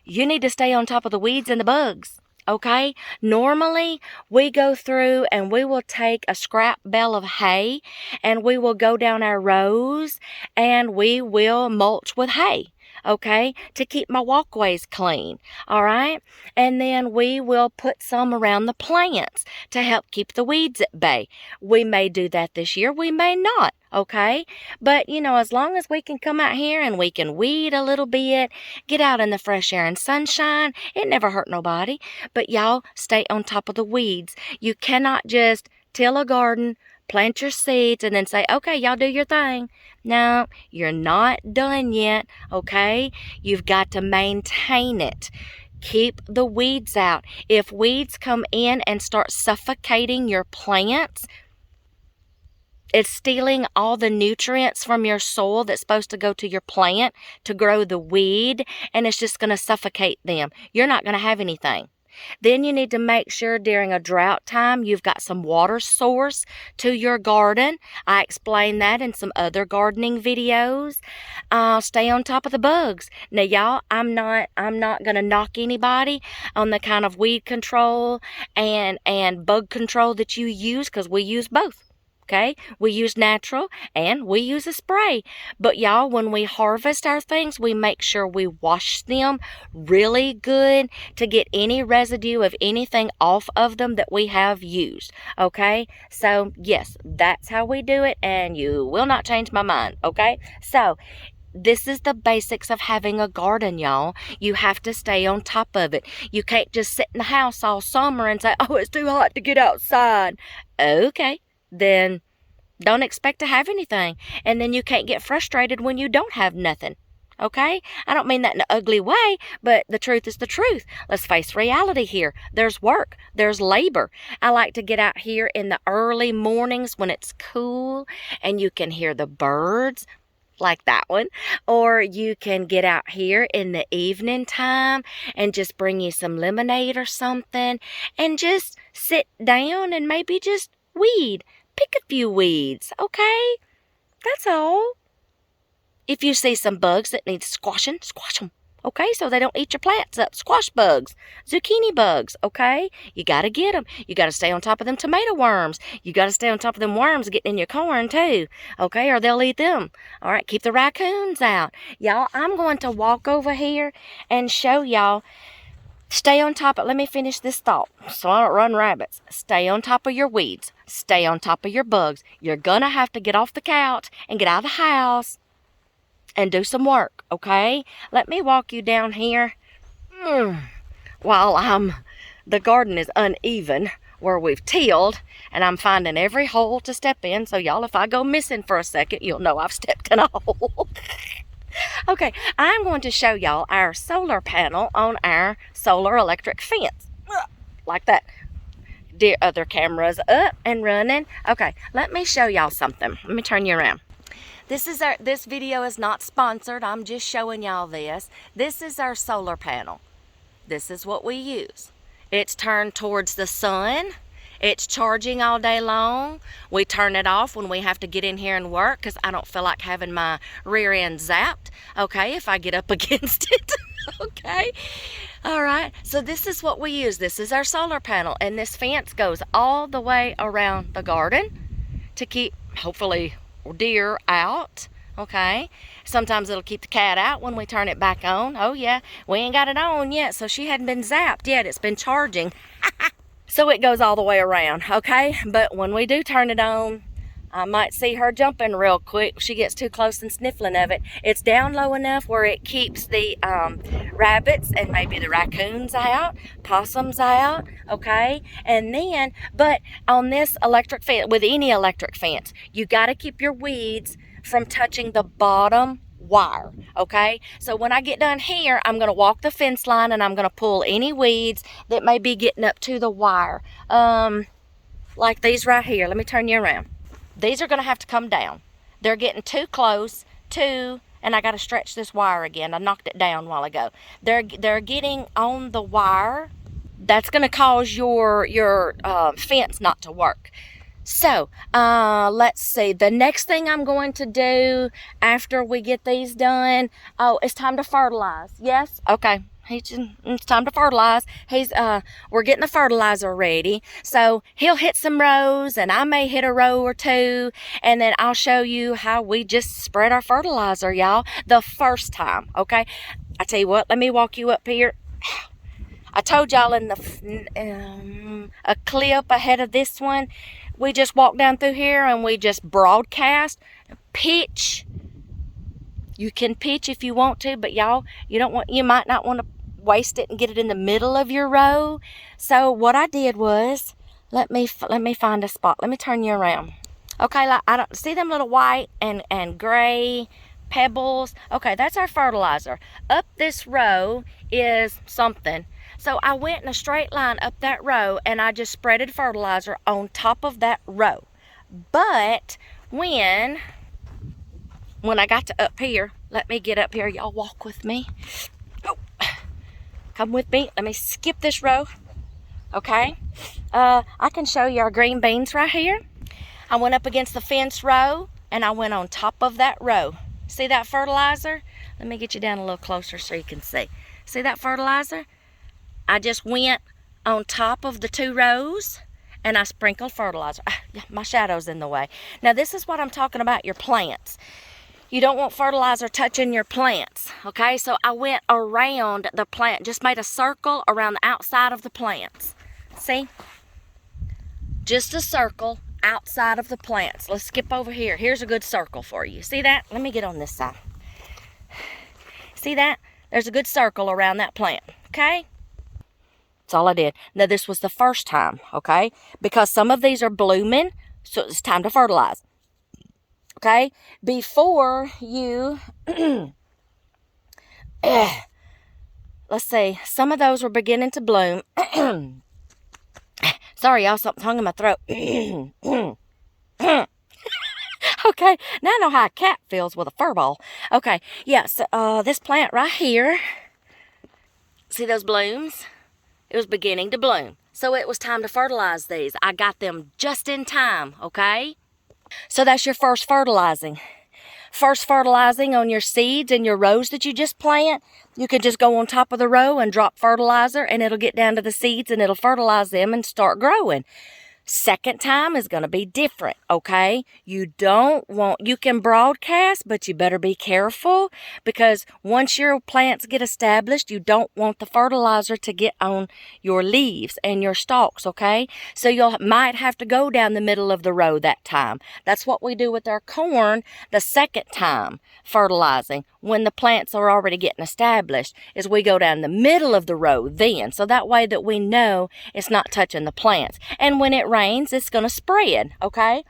A: You need to stay on top of the weeds and the bugs. Okay, normally we go through and we will take a scrap bale of hay and we will go down our rows and we will mulch with hay, okay, to keep my walkways clean, all right? And then we will put some around the plants to help keep the weeds at bay. We may do that this year, we may not. Okay, but you know, as long as we can come out here and we can weed a little bit, get out in the fresh air and sunshine, it never hurt nobody. But y'all, stay on top of the weeds. You cannot just till a garden, plant your seeds, and then say, okay, y'all do your thing. No, you're not done yet, okay? You've got to maintain it. Keep the weeds out. If weeds come in and start suffocating your plants, it's stealing all the nutrients from your soil that's supposed to go to your plant to grow the weed, and it's just going to suffocate them. You're not going to have anything. Then you need to make sure during a drought time you've got some water source to your garden. I explained that in some other gardening videos. Stay on top of the bugs. Now, y'all, I'm not gonna knock anybody on the kind of weed control and bug control that you use, because we use both. Okay, we use natural and we use a spray. But y'all, when we harvest our things, we make sure we wash them really good to get any residue of anything off of them that we have used. Okay, so yes, that's how we do it, and you will not change my mind. Okay, so this is the basics of having a garden, y'all. You have to stay on top of it. You can't just sit in the house all summer and say, oh, it's too hot to get outside. Okay, then don't expect to have anything. And then you can't get frustrated when you don't have nothing. Okay? I don't mean that in an ugly way, but the truth is the truth. Let's face reality here. There's work. There's labor. I like to get out here in the early mornings when it's cool and you can hear the birds, like that one. Or you can get out here in the evening time and just bring you some lemonade or something and just sit down and maybe just weed. Pick a few weeds, okay? That's all. If you see some bugs that need squashing, squash them, okay? So they don't eat your plants up. Squash bugs, zucchini bugs, okay? You got to get them. You got to stay on top of them tomato worms. You got to stay on top of them worms getting in your corn too, okay? Or they'll eat them. All right, keep the raccoons out. Y'all, I'm going to walk over here and show y'all. Stay on top of, let me finish this thought so I don't run rabbits. Stay on top of your weeds. Stay on top of your bugs. You're going to have to get off the couch and get out of the house and do some work, okay? Let me walk you down here while the garden is uneven where we've tilled, and I'm finding every hole to step in. So y'all, if I go missing for a second, you'll know I've stepped in a hole. Okay, I'm going to show y'all our solar panel on our solar electric fence. Like that. The other camera's up and running. Okay, let me show y'all something. Let me turn you around. This video is not sponsored. I'm just showing y'all this. This is our solar panel. This is what we use. It's turned towards the sun. It's charging all day long. We turn it off when we have to get in here and work because I don't feel like having my rear end zapped, okay, if I get up against it, okay? All right, so this is what we use. This is our solar panel, and this fence goes all the way around the garden to keep, hopefully, deer out, okay? Sometimes it'll keep the cat out when we turn it back on. Oh, yeah, we ain't got it on yet, so she hadn't been zapped yet. It's been charging. So it goes all the way around, okay? But when we do turn it on, I might see her jumping real quick. She gets too close and sniffling of it. It's down low enough where it keeps the rabbits and maybe the raccoons out, possums out, okay? And then, but on this electric fence, with any electric fence, you got to keep your weeds from touching the bottom wire, okay? So when I get done here, I'm going to walk the fence line and I'm going to pull any weeds that may be getting up to the wire. Like these right here. Let me turn you around. These are going to have to come down. They're getting too close to, and I got to stretch this wire again. I knocked it down a while ago. They're getting on the wire. That's going to cause your fence not to work. So, let's see. The next thing I'm going to do after we get these done, it's time to fertilize. Yes? Okay. It's time to fertilize. We're getting the fertilizer ready. So he'll hit some rows and I may hit a row or two. And then I'll show you how we just spread our fertilizer, y'all, the first time. Okay. I tell you what, let me walk you up here. I told y'all in a clip ahead of this one, we just walk down through here and we just broadcast, pitch. You can pitch if you want to, but y'all, you might not want to waste it and get it in the middle of your row. So what I did was, let me find a spot. Let me turn you around. Okay, like, I don't see them little white and gray pebbles. Okay, that's our fertilizer. Up this row is something. So I went in a straight line up that row and I just spreaded fertilizer on top of that row. But when I got to up here, let me get up here. Y'all walk with me. Oh, come with me. Let me skip this row. okay? I can show you our green beans right here. I went up against the fence row, and I went on top of that row. See that fertilizer? Let me get you down a little closer so you can see. See that fertilizer? I just went on top of the 2 rows, and I sprinkled fertilizer. My shadow's in the way. Now, this is what I'm talking about, your plants. You don't want fertilizer touching your plants, okay? So I went around the plant, just made a circle around the outside of the plants. See? Just a circle outside of the plants. Let's skip over here. Here's a good circle for you. See that? Let me get on this side. See that? There's a good circle around that plant, okay? That's all I did. Now, this was the first time, okay? Because some of these are blooming, so it's time to fertilize. Okay? Before you... let's see. Some of those were beginning to bloom. Sorry, y'all. Something hung in my throat. Okay. Now I know how a cat feels with a fur ball. Okay. Yeah, so this plant right here. See those blooms? It was beginning to bloom. So it was time to fertilize these. I got them just in time, okay? So that's your first fertilizing. First fertilizing on your seeds and your rows that you just plant. You can just go on top of the row and drop fertilizer, and it'll get down to the seeds and it'll fertilize them and start growing. Second time is going to be different, okay? You can broadcast, but you better be careful, because once your plants get established, you don't want the fertilizer to get on your leaves and your stalks, okay? So you might have to go down the middle of the row that time. That's what we do with our corn the second time fertilizing, when the plants are already getting established, is we go down the middle of the row then. So that way that we know it's not touching the plants. And when it rains, it's going to spread, okay?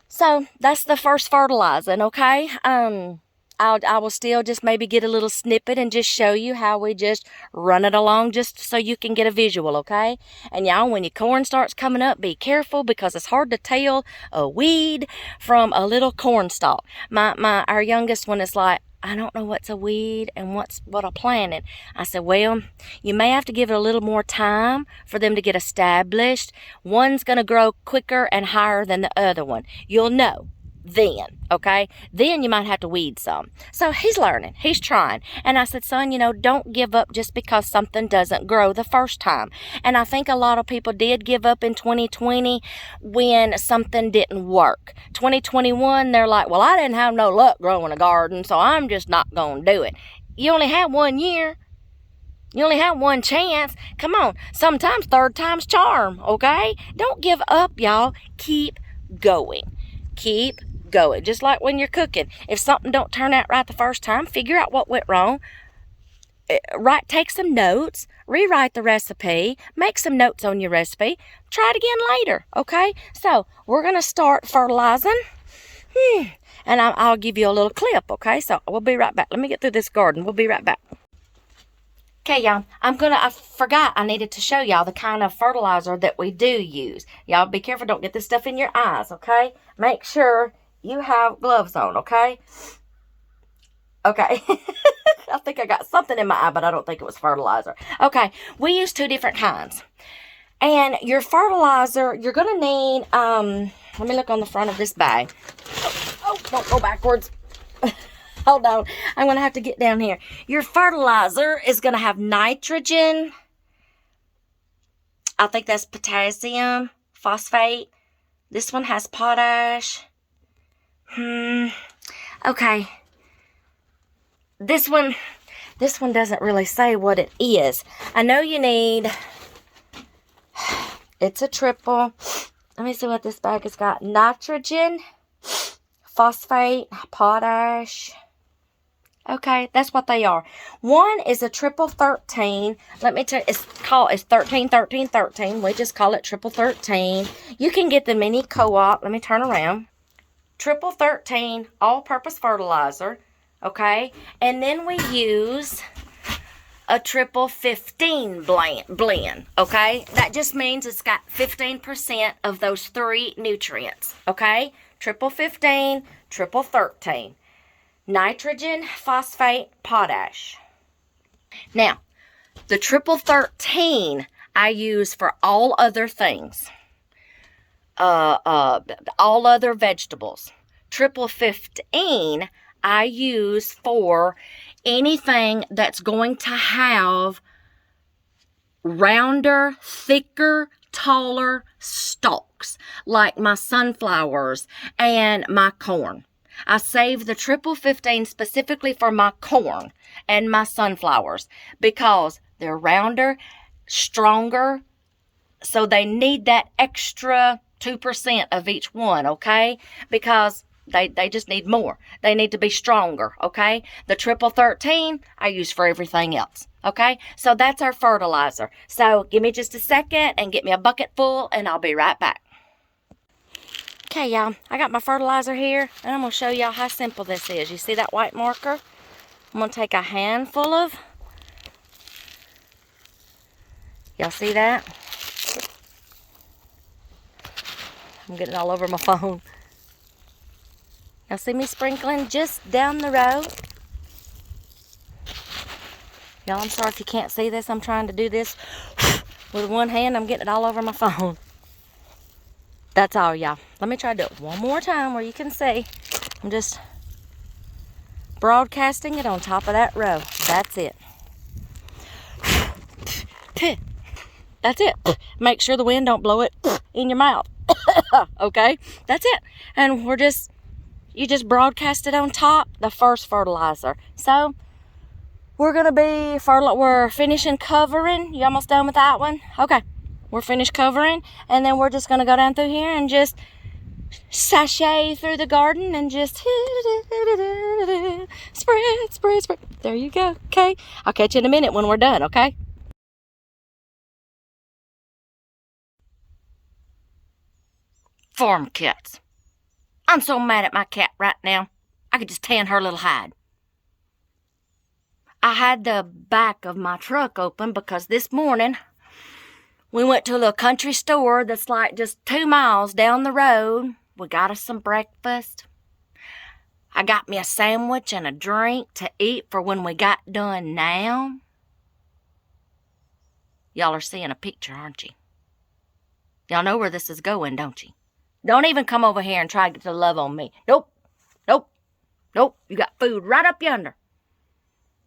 A: So that's the first fertilizing, okay? I will still just maybe get a little snippet and just show you how we just run it along, just so you can get a visual, okay? And y'all, when your corn starts coming up, be careful, because it's hard to tell a weed from a little corn stalk. Our youngest one is like, I don't know what's a weed and what I planted. I said, well, you may have to give it a little more time for them to get established. One's going to grow quicker and higher than the other one. You'll know then, okay? Then you might have to weed some. So he's learning. He's trying. And I said, son, don't give up just because something doesn't grow the first time. And I think a lot of people did give up in 2020 when something didn't work. 2021, they're like, well, I didn't have no luck growing a garden, so I'm just not going to do it. You only have 1 year. You only have 1 chance. Come on. Sometimes third time's charm, okay? Don't give up, y'all. Keep going. Keep going. Just like when you're cooking. If something don't turn out right the first time, figure out what went wrong. Take some notes. Rewrite the recipe. Make some notes on your recipe. Try it again later, okay? So, we're going to start fertilizing. And I'll give you a little clip, okay? So, we'll be right back. Let me get through this garden. We'll be right back. Okay, y'all, I forgot I needed to show y'all the kind of fertilizer that we do use. Y'all be careful, don't get this stuff in your eyes, okay? Make sure you have gloves on, okay? Okay. I think I got something in my eye, but I don't think it was fertilizer. Okay, we use 2 different kinds. And your fertilizer, you're going to need, let me look on the front of this bag. Oh, don't go backwards. Hold on. I'm going to have to get down here. Your fertilizer is going to have nitrogen. I think that's potassium, phosphate. This one has potash. Okay. This one doesn't really say what it is. I know you need, it's a triple. Let me see what this bag has got. Nitrogen, phosphate, potash. Okay, that's what they are. One is a triple 13. Let me tell you, it's 13-13-13. We just call it triple 13. You can get the mini co-op. Let me turn around. Triple 13 all-purpose fertilizer. Okay, and then we use a triple 15 blend. Okay, that just means it's got 15% of those 3 nutrients. Okay, triple 15, triple 13. Nitrogen, phosphate, potash. Now, the triple 13, I use for all other things. All other vegetables. Triple 15 I use for anything that's going to have rounder, thicker, taller stalks, like my sunflowers and my corn. I save the triple 15 specifically for my corn and my sunflowers because they're rounder, stronger, so they need that extra 2% of each one, okay? Because they just need more. They need to be stronger, okay? The triple 13 I use for everything else, okay? So that's our fertilizer. So give me just a second and get me a bucket full, and I'll be right back. Okay, y'all, I got my fertilizer here, and I'm going to show y'all how simple this is. You see that white marker? I'm going to take a handful of, y'all see that? I'm getting all over my phone. Y'all see me sprinkling just down the row? Y'all, I'm sorry if you can't see this. I'm trying to do this with one hand. I'm getting it all over my phone. That's all, y'all. Let me try to do it one more time where you can see. I'm just broadcasting it on top of that row. That's it. That's it. Make sure the wind don't blow it in your mouth. Okay? That's it. And you just broadcast it on top, the first fertilizer. So, we're finishing covering. You almost done with that one? Okay. We're finished covering, and then we're just going to go down through here and just sashay through the garden and just spread. There you go, okay? I'll catch you in a minute when we're done, okay? Farm cats. I'm so mad at my cat right now. I could just tan her little hide. I had the back of my truck open because this morning we went to a little country store that's like just 2 miles down the road. We got us some breakfast. I got me a sandwich and a drink to eat for when we got done now. Y'all are seeing a picture, aren't you? Y'all know where this is going, don't you? Don't even come over here and try to get the love on me. Nope. You got food right up yonder.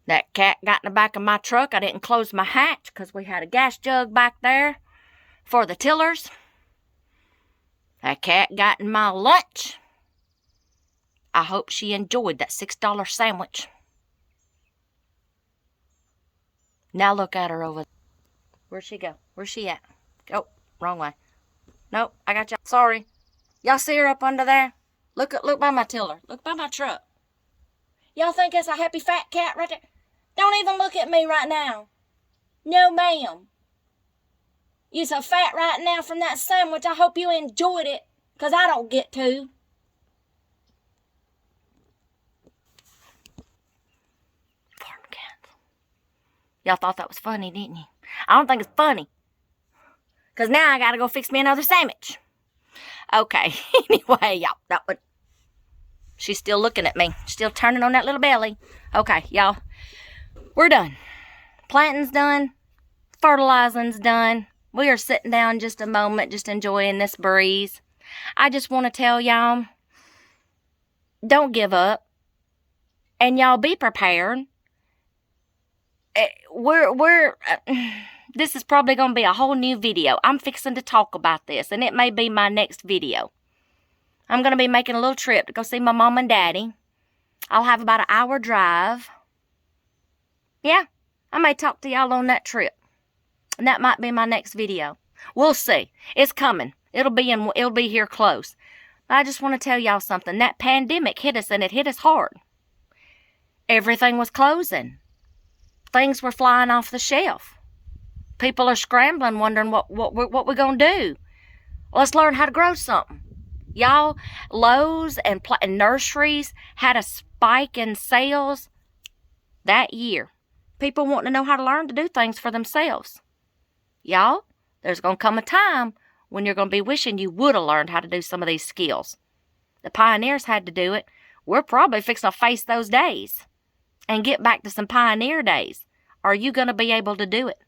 A: That cat got in the back of my truck. I didn't close my hatch because we had a gas jug back there for the tillers. That cat got in my lunch. I hope she enjoyed that $6 sandwich. Now look at her over there. Where'd she go? Where's she at? Oh, wrong way. Nope, I got y'all. Sorry. Y'all see her up under there? Look by my tiller. Look by my truck. Y'all think it's a happy fat cat right there? Don't even look at me right now. No, ma'am. You're so fat right now from that sandwich. I hope you enjoyed it, because I don't get to. Farm cats. Y'all thought that was funny, didn't you? I don't think it's funny, because now I got to go fix me another sandwich. Okay, anyway, y'all, she's still looking at me. Still turning on that little belly. Okay, y'all. We're done. Planting's done. Fertilizing's done. We are sitting down just a moment, just enjoying this breeze. I just want to tell y'all, don't give up. And y'all be prepared. This is probably going to be a whole new video. I'm fixing to talk about this, and it may be my next video. I'm going to be making a little trip to go see my mom and daddy. I'll have about an hour drive. Yeah, I may talk to y'all on that trip. And that might be my next video. We'll see. It's coming. It'll be here close. But I just want to tell y'all something. That pandemic hit us, and it hit us hard. Everything was closing. Things were flying off the shelf. People are scrambling, wondering what we're going to do. Let's learn how to grow something. Y'all, Lowe's and nurseries had a spike in sales that year. People wanting to know how to learn to do things for themselves. Y'all, there's going to come a time when you're going to be wishing you would have learned how to do some of these skills. The pioneers had to do it. We're probably fixing to face those days and get back to some pioneer days. Are you going to be able to do it?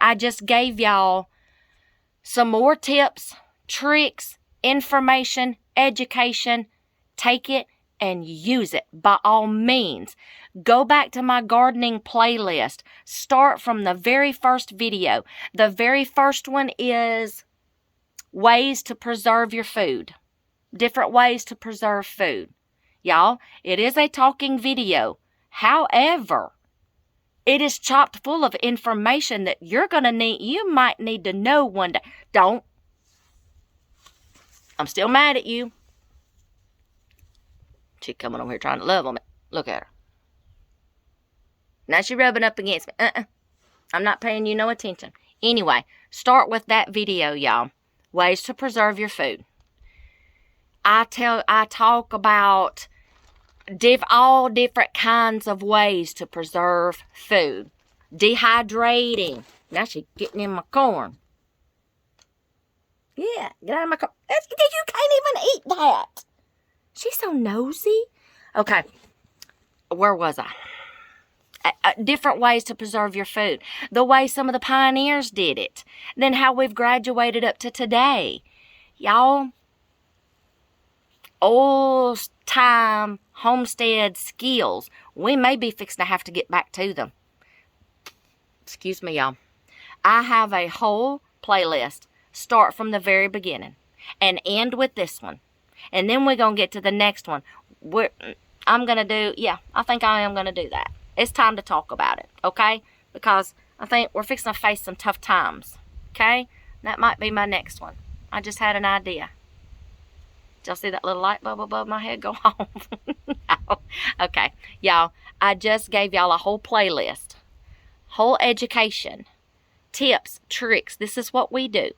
A: I just gave y'all some more tips, tricks, information, education. Take it and use it by all means. Go back to my gardening playlist. Start from the very first video. The very first one is ways to preserve your food. Different ways to preserve food. Y'all, it is a talking video. However, it is chocked full of information that you might need to know one day. Don't. I'm still mad at you. She coming over here trying to love on me. Look at her. Now she rubbing up against me. I'm not paying you no attention. Anyway, start with that video, y'all. Ways to preserve your food. I talk about all different kinds of ways to preserve food. Dehydrating. Now she's getting in my corn. Yeah, get out of my corn. You can't even eat that. She's so nosy. Okay, where was I? Different ways to preserve your food. The way some of the pioneers did it. Then how we've graduated up to today. Y'all, old time homestead skills. We may be fixing to have to get back to them. Excuse me, y'all. I have a whole playlist. Start from the very beginning and end with this one. And then we're going to get to the next one. I think I am going to do that. It's time to talk about it, okay? Because I think we're fixing to face some tough times, okay? That might be my next one. I just had an idea. Did y'all see that little light bulb above my head go off? No. Okay, y'all, I just gave y'all a whole playlist, whole education, tips, tricks. This is what we do.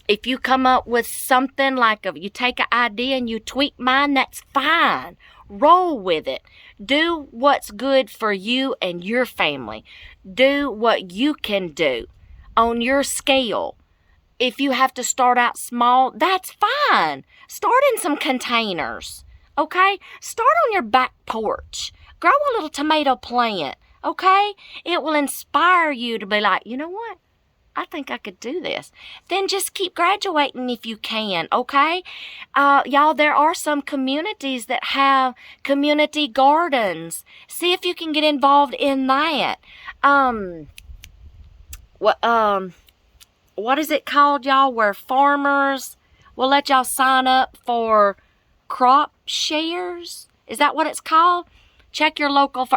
A: If you come up with something like you take an idea and you tweak mine, that's fine. Roll with it. Do what's good for you and your family. Do what you can do on your scale. If you have to start out small, that's fine. Start in some containers, okay? Start on your back porch. Grow a little tomato plant, okay? It will inspire you to be like, you know what? I think I could do this. Then just keep graduating if you can, okay? Y'all, there are some communities that have community gardens. See if you can get involved in that. What is it called, y'all? Where farmers will let y'all sign up for crop shares? Is that what it's called? Check your local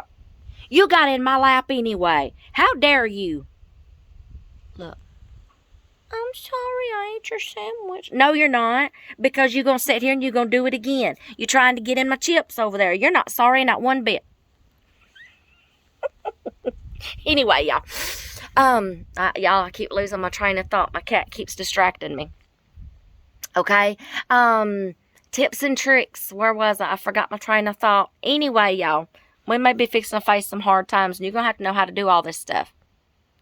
A: You got in my lap anyway. How dare you? Look. I'm sorry I ate your sandwich. No, you're not. Because you're going to sit here and you're going to do it again. You're trying to get in my chips over there. You're not sorry, not one bit. Anyway, y'all. I keep losing my train of thought. My cat keeps distracting me. Okay. Tips and tricks. Where was I? I forgot my train of thought. Anyway, y'all. We may be fixing to face some hard times. And you're going to have to know how to do all this stuff.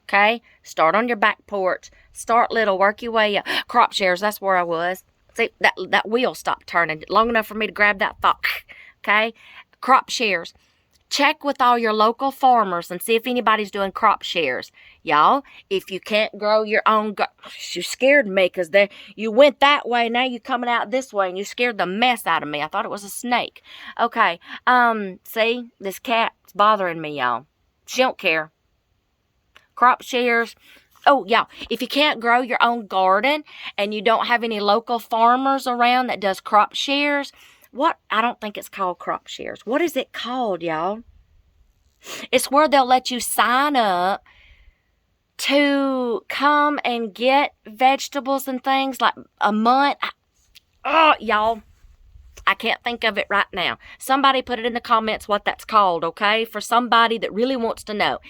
A: Okay? Start on your back porch. Start little. Work your way up. Crop shares. That's where I was. See, that wheel stopped turning long enough for me to grab that thought. Okay? Crop shares. Check with all your local farmers and see if anybody's doing crop shares. Y'all, if you can't grow your own... You scared me because you went that way. Now you're coming out this way and you scared the mess out of me. I thought it was a snake. Okay. See? This cat's bothering me, y'all. She don't care. Crop shares. Oh, y'all, if you can't grow your own garden and you don't have any local farmers around that does crop shares... I don't think it's called crop shares. What is it called, y'all? It's where they'll let you sign up to come and get vegetables and things like a month. Oh, y'all, I can't think of it right now. Somebody put it in the comments what that's called, okay? For somebody that really wants to know.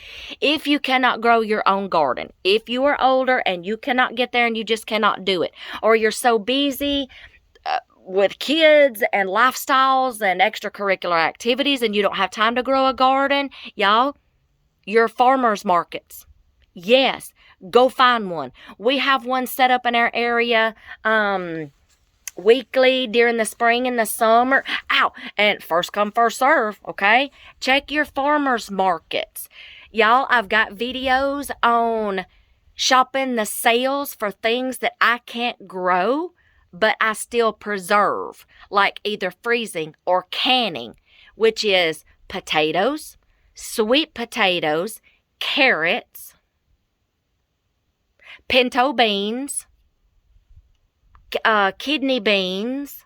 A: If you cannot grow your own garden, if you are older and you cannot get there and you just cannot do it, or you're so busy with kids and lifestyles and extracurricular activities and you don't have time to grow a garden, y'all, your farmers markets. Yes, go find one. We have one set up in our area weekly during the spring and the summer. Ow! And first come, first serve, okay? Check your farmers markets. Y'all, I've got videos on shopping the sales for things that I can't grow, but I still preserve, like either freezing or canning, which is potatoes, sweet potatoes, carrots, pinto beans, kidney beans.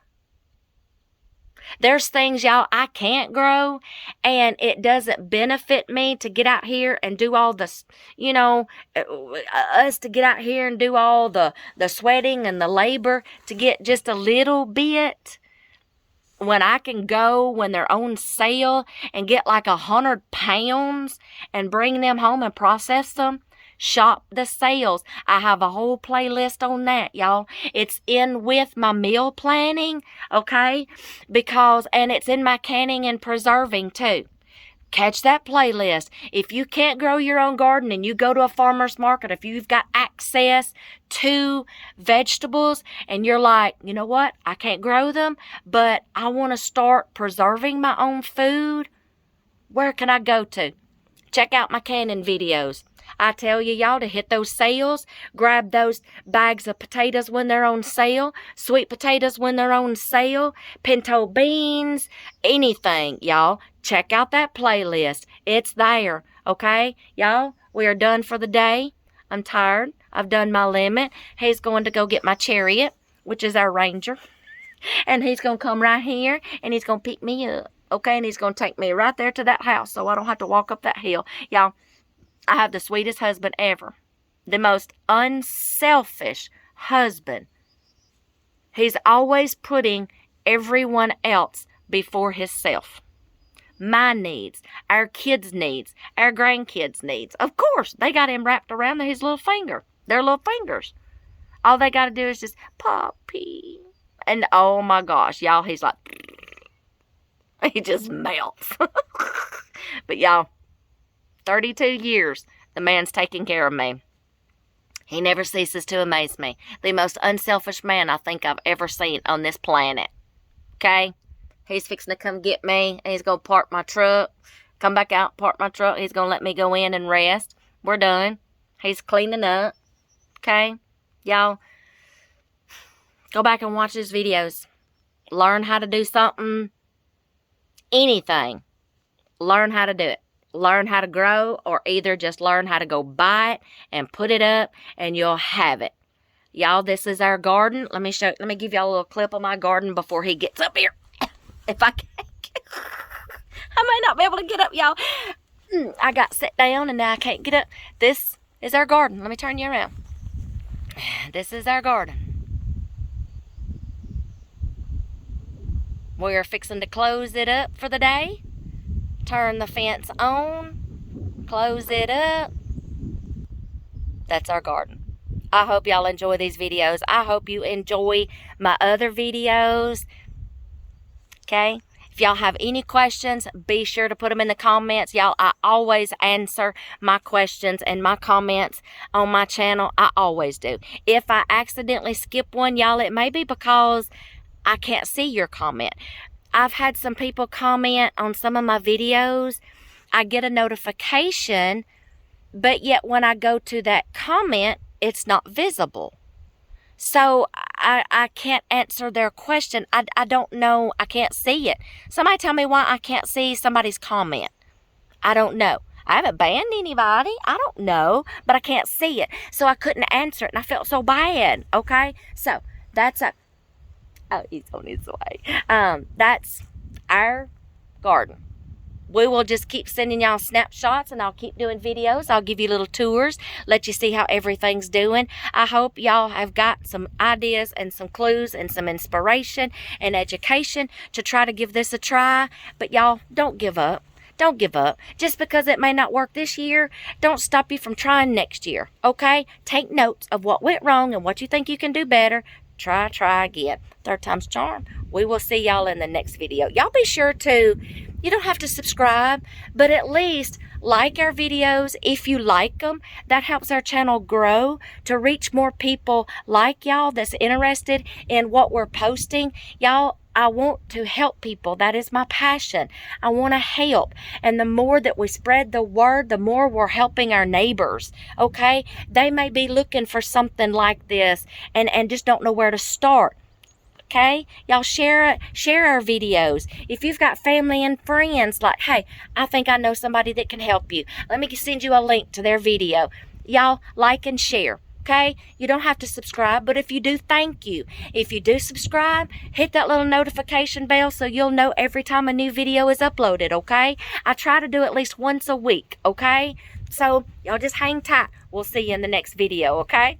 A: There's things, y'all, I can't grow, and it doesn't benefit me to get out here and do all the, us to get out here and do all the sweating and the labor to get just a little bit, when I can go when they're on sale and get like 100 pounds and bring them home and process them. Shop the sales. I have a whole playlist on that, y'all. It's in with my meal planning, okay? And it's in my canning and preserving too. Catch that playlist. If you can't grow your own garden and you go to a farmer's market, if you've got access to vegetables and you're like, you know what? I can't grow them, but I want to start preserving my own food. Where can I go to? Check out my canning videos. I tell you, y'all, to hit those sales, grab those bags of potatoes when they're on sale, sweet potatoes when they're on sale, pinto beans, anything, y'all. Check out that playlist. It's there, okay? Y'all, we are done for the day. I'm tired. I've done my limit. He's going to go get my chariot, which is our ranger. And he's going to come right here, and he's going to pick me up, okay? And he's going to take me right there to that house so I don't have to walk up that hill. Y'all, I have the sweetest husband ever. The most unselfish husband. He's always putting everyone else before himself. My needs, our kids' needs, our grandkids' needs. Of course, they got him wrapped around his little finger. Their little fingers. All they got to do is just, Poppy. And oh my gosh, y'all, he's like, he just melts. But y'all, 32 years, the man's taking care of me. He never ceases to amaze me. The most unselfish man I think I've ever seen on this planet. Okay? He's fixing to come get me, and he's going to park my truck, come back out, park my truck. He's going to let me go in and rest. We're done. He's cleaning up. Okay? Y'all, go back and watch his videos. Learn how to do something. Anything. Learn how to do it. Learn how to grow, or either just learn how to go buy it and put it up, and you'll have it. Y'all, this is our garden. Let me give y'all a little clip of my garden before he gets up here. If I can. I may not be able to get up, y'all. I got set down and now I can't get up. This is our garden. Let me turn you around. This is our garden. We're fixing to close it up for the day. Turn the fence on. Close it up. That's our garden. I hope y'all enjoy these videos. I hope you enjoy my other videos. Okay? If y'all have any questions, be sure to put them in the comments. Y'all, I always answer my questions and my comments on my channel. I always do. If I accidentally skip one, y'all, it may be because I can't see your comment. I've had some people comment on some of my videos. I get a notification, but yet when I go to that comment, it's not visible. So I can't answer their question. I don't know. I can't see it. Somebody tell me why I can't see somebody's comment. I don't know. I haven't banned anybody. I don't know. But I can't see it. So I couldn't answer it. And I felt so bad. Okay? So that's a... Oh, he's on his way. That's our garden. We will just keep sending y'all snapshots, and I'll keep doing videos. I'll give you little tours, let you see how everything's doing. I hope y'all have got some ideas and some clues and some inspiration and education to try to give this a try. But y'all, don't give up. Don't give up. Just because it may not work this year, don't stop you from trying next year, okay? Take notes of what went wrong and what you think you can do better. Try again. Third time's charm. We will see y'all in the next video. Y'all be sure to, you don't have to subscribe, but at least like our videos if you like them. That helps our channel grow to reach more people like y'all that's interested in what we're posting. Y'all, I want to help people. That is my passion. I want to help. And the more that we spread the word, the more we're helping our neighbors. Okay? They may be looking for something like this and just don't know where to start. Okay, y'all share our videos. If you've got family and friends, like, hey, I think I know somebody that can help you, let me send you a link to their video. Y'all like and share. Okay, you don't have to subscribe, but if you do, thank you. If you do subscribe, hit that little notification bell so you'll know every time a new video is uploaded. Okay, I try to do at least once a week. Okay, so y'all just hang tight. We'll see you in the next video. Okay.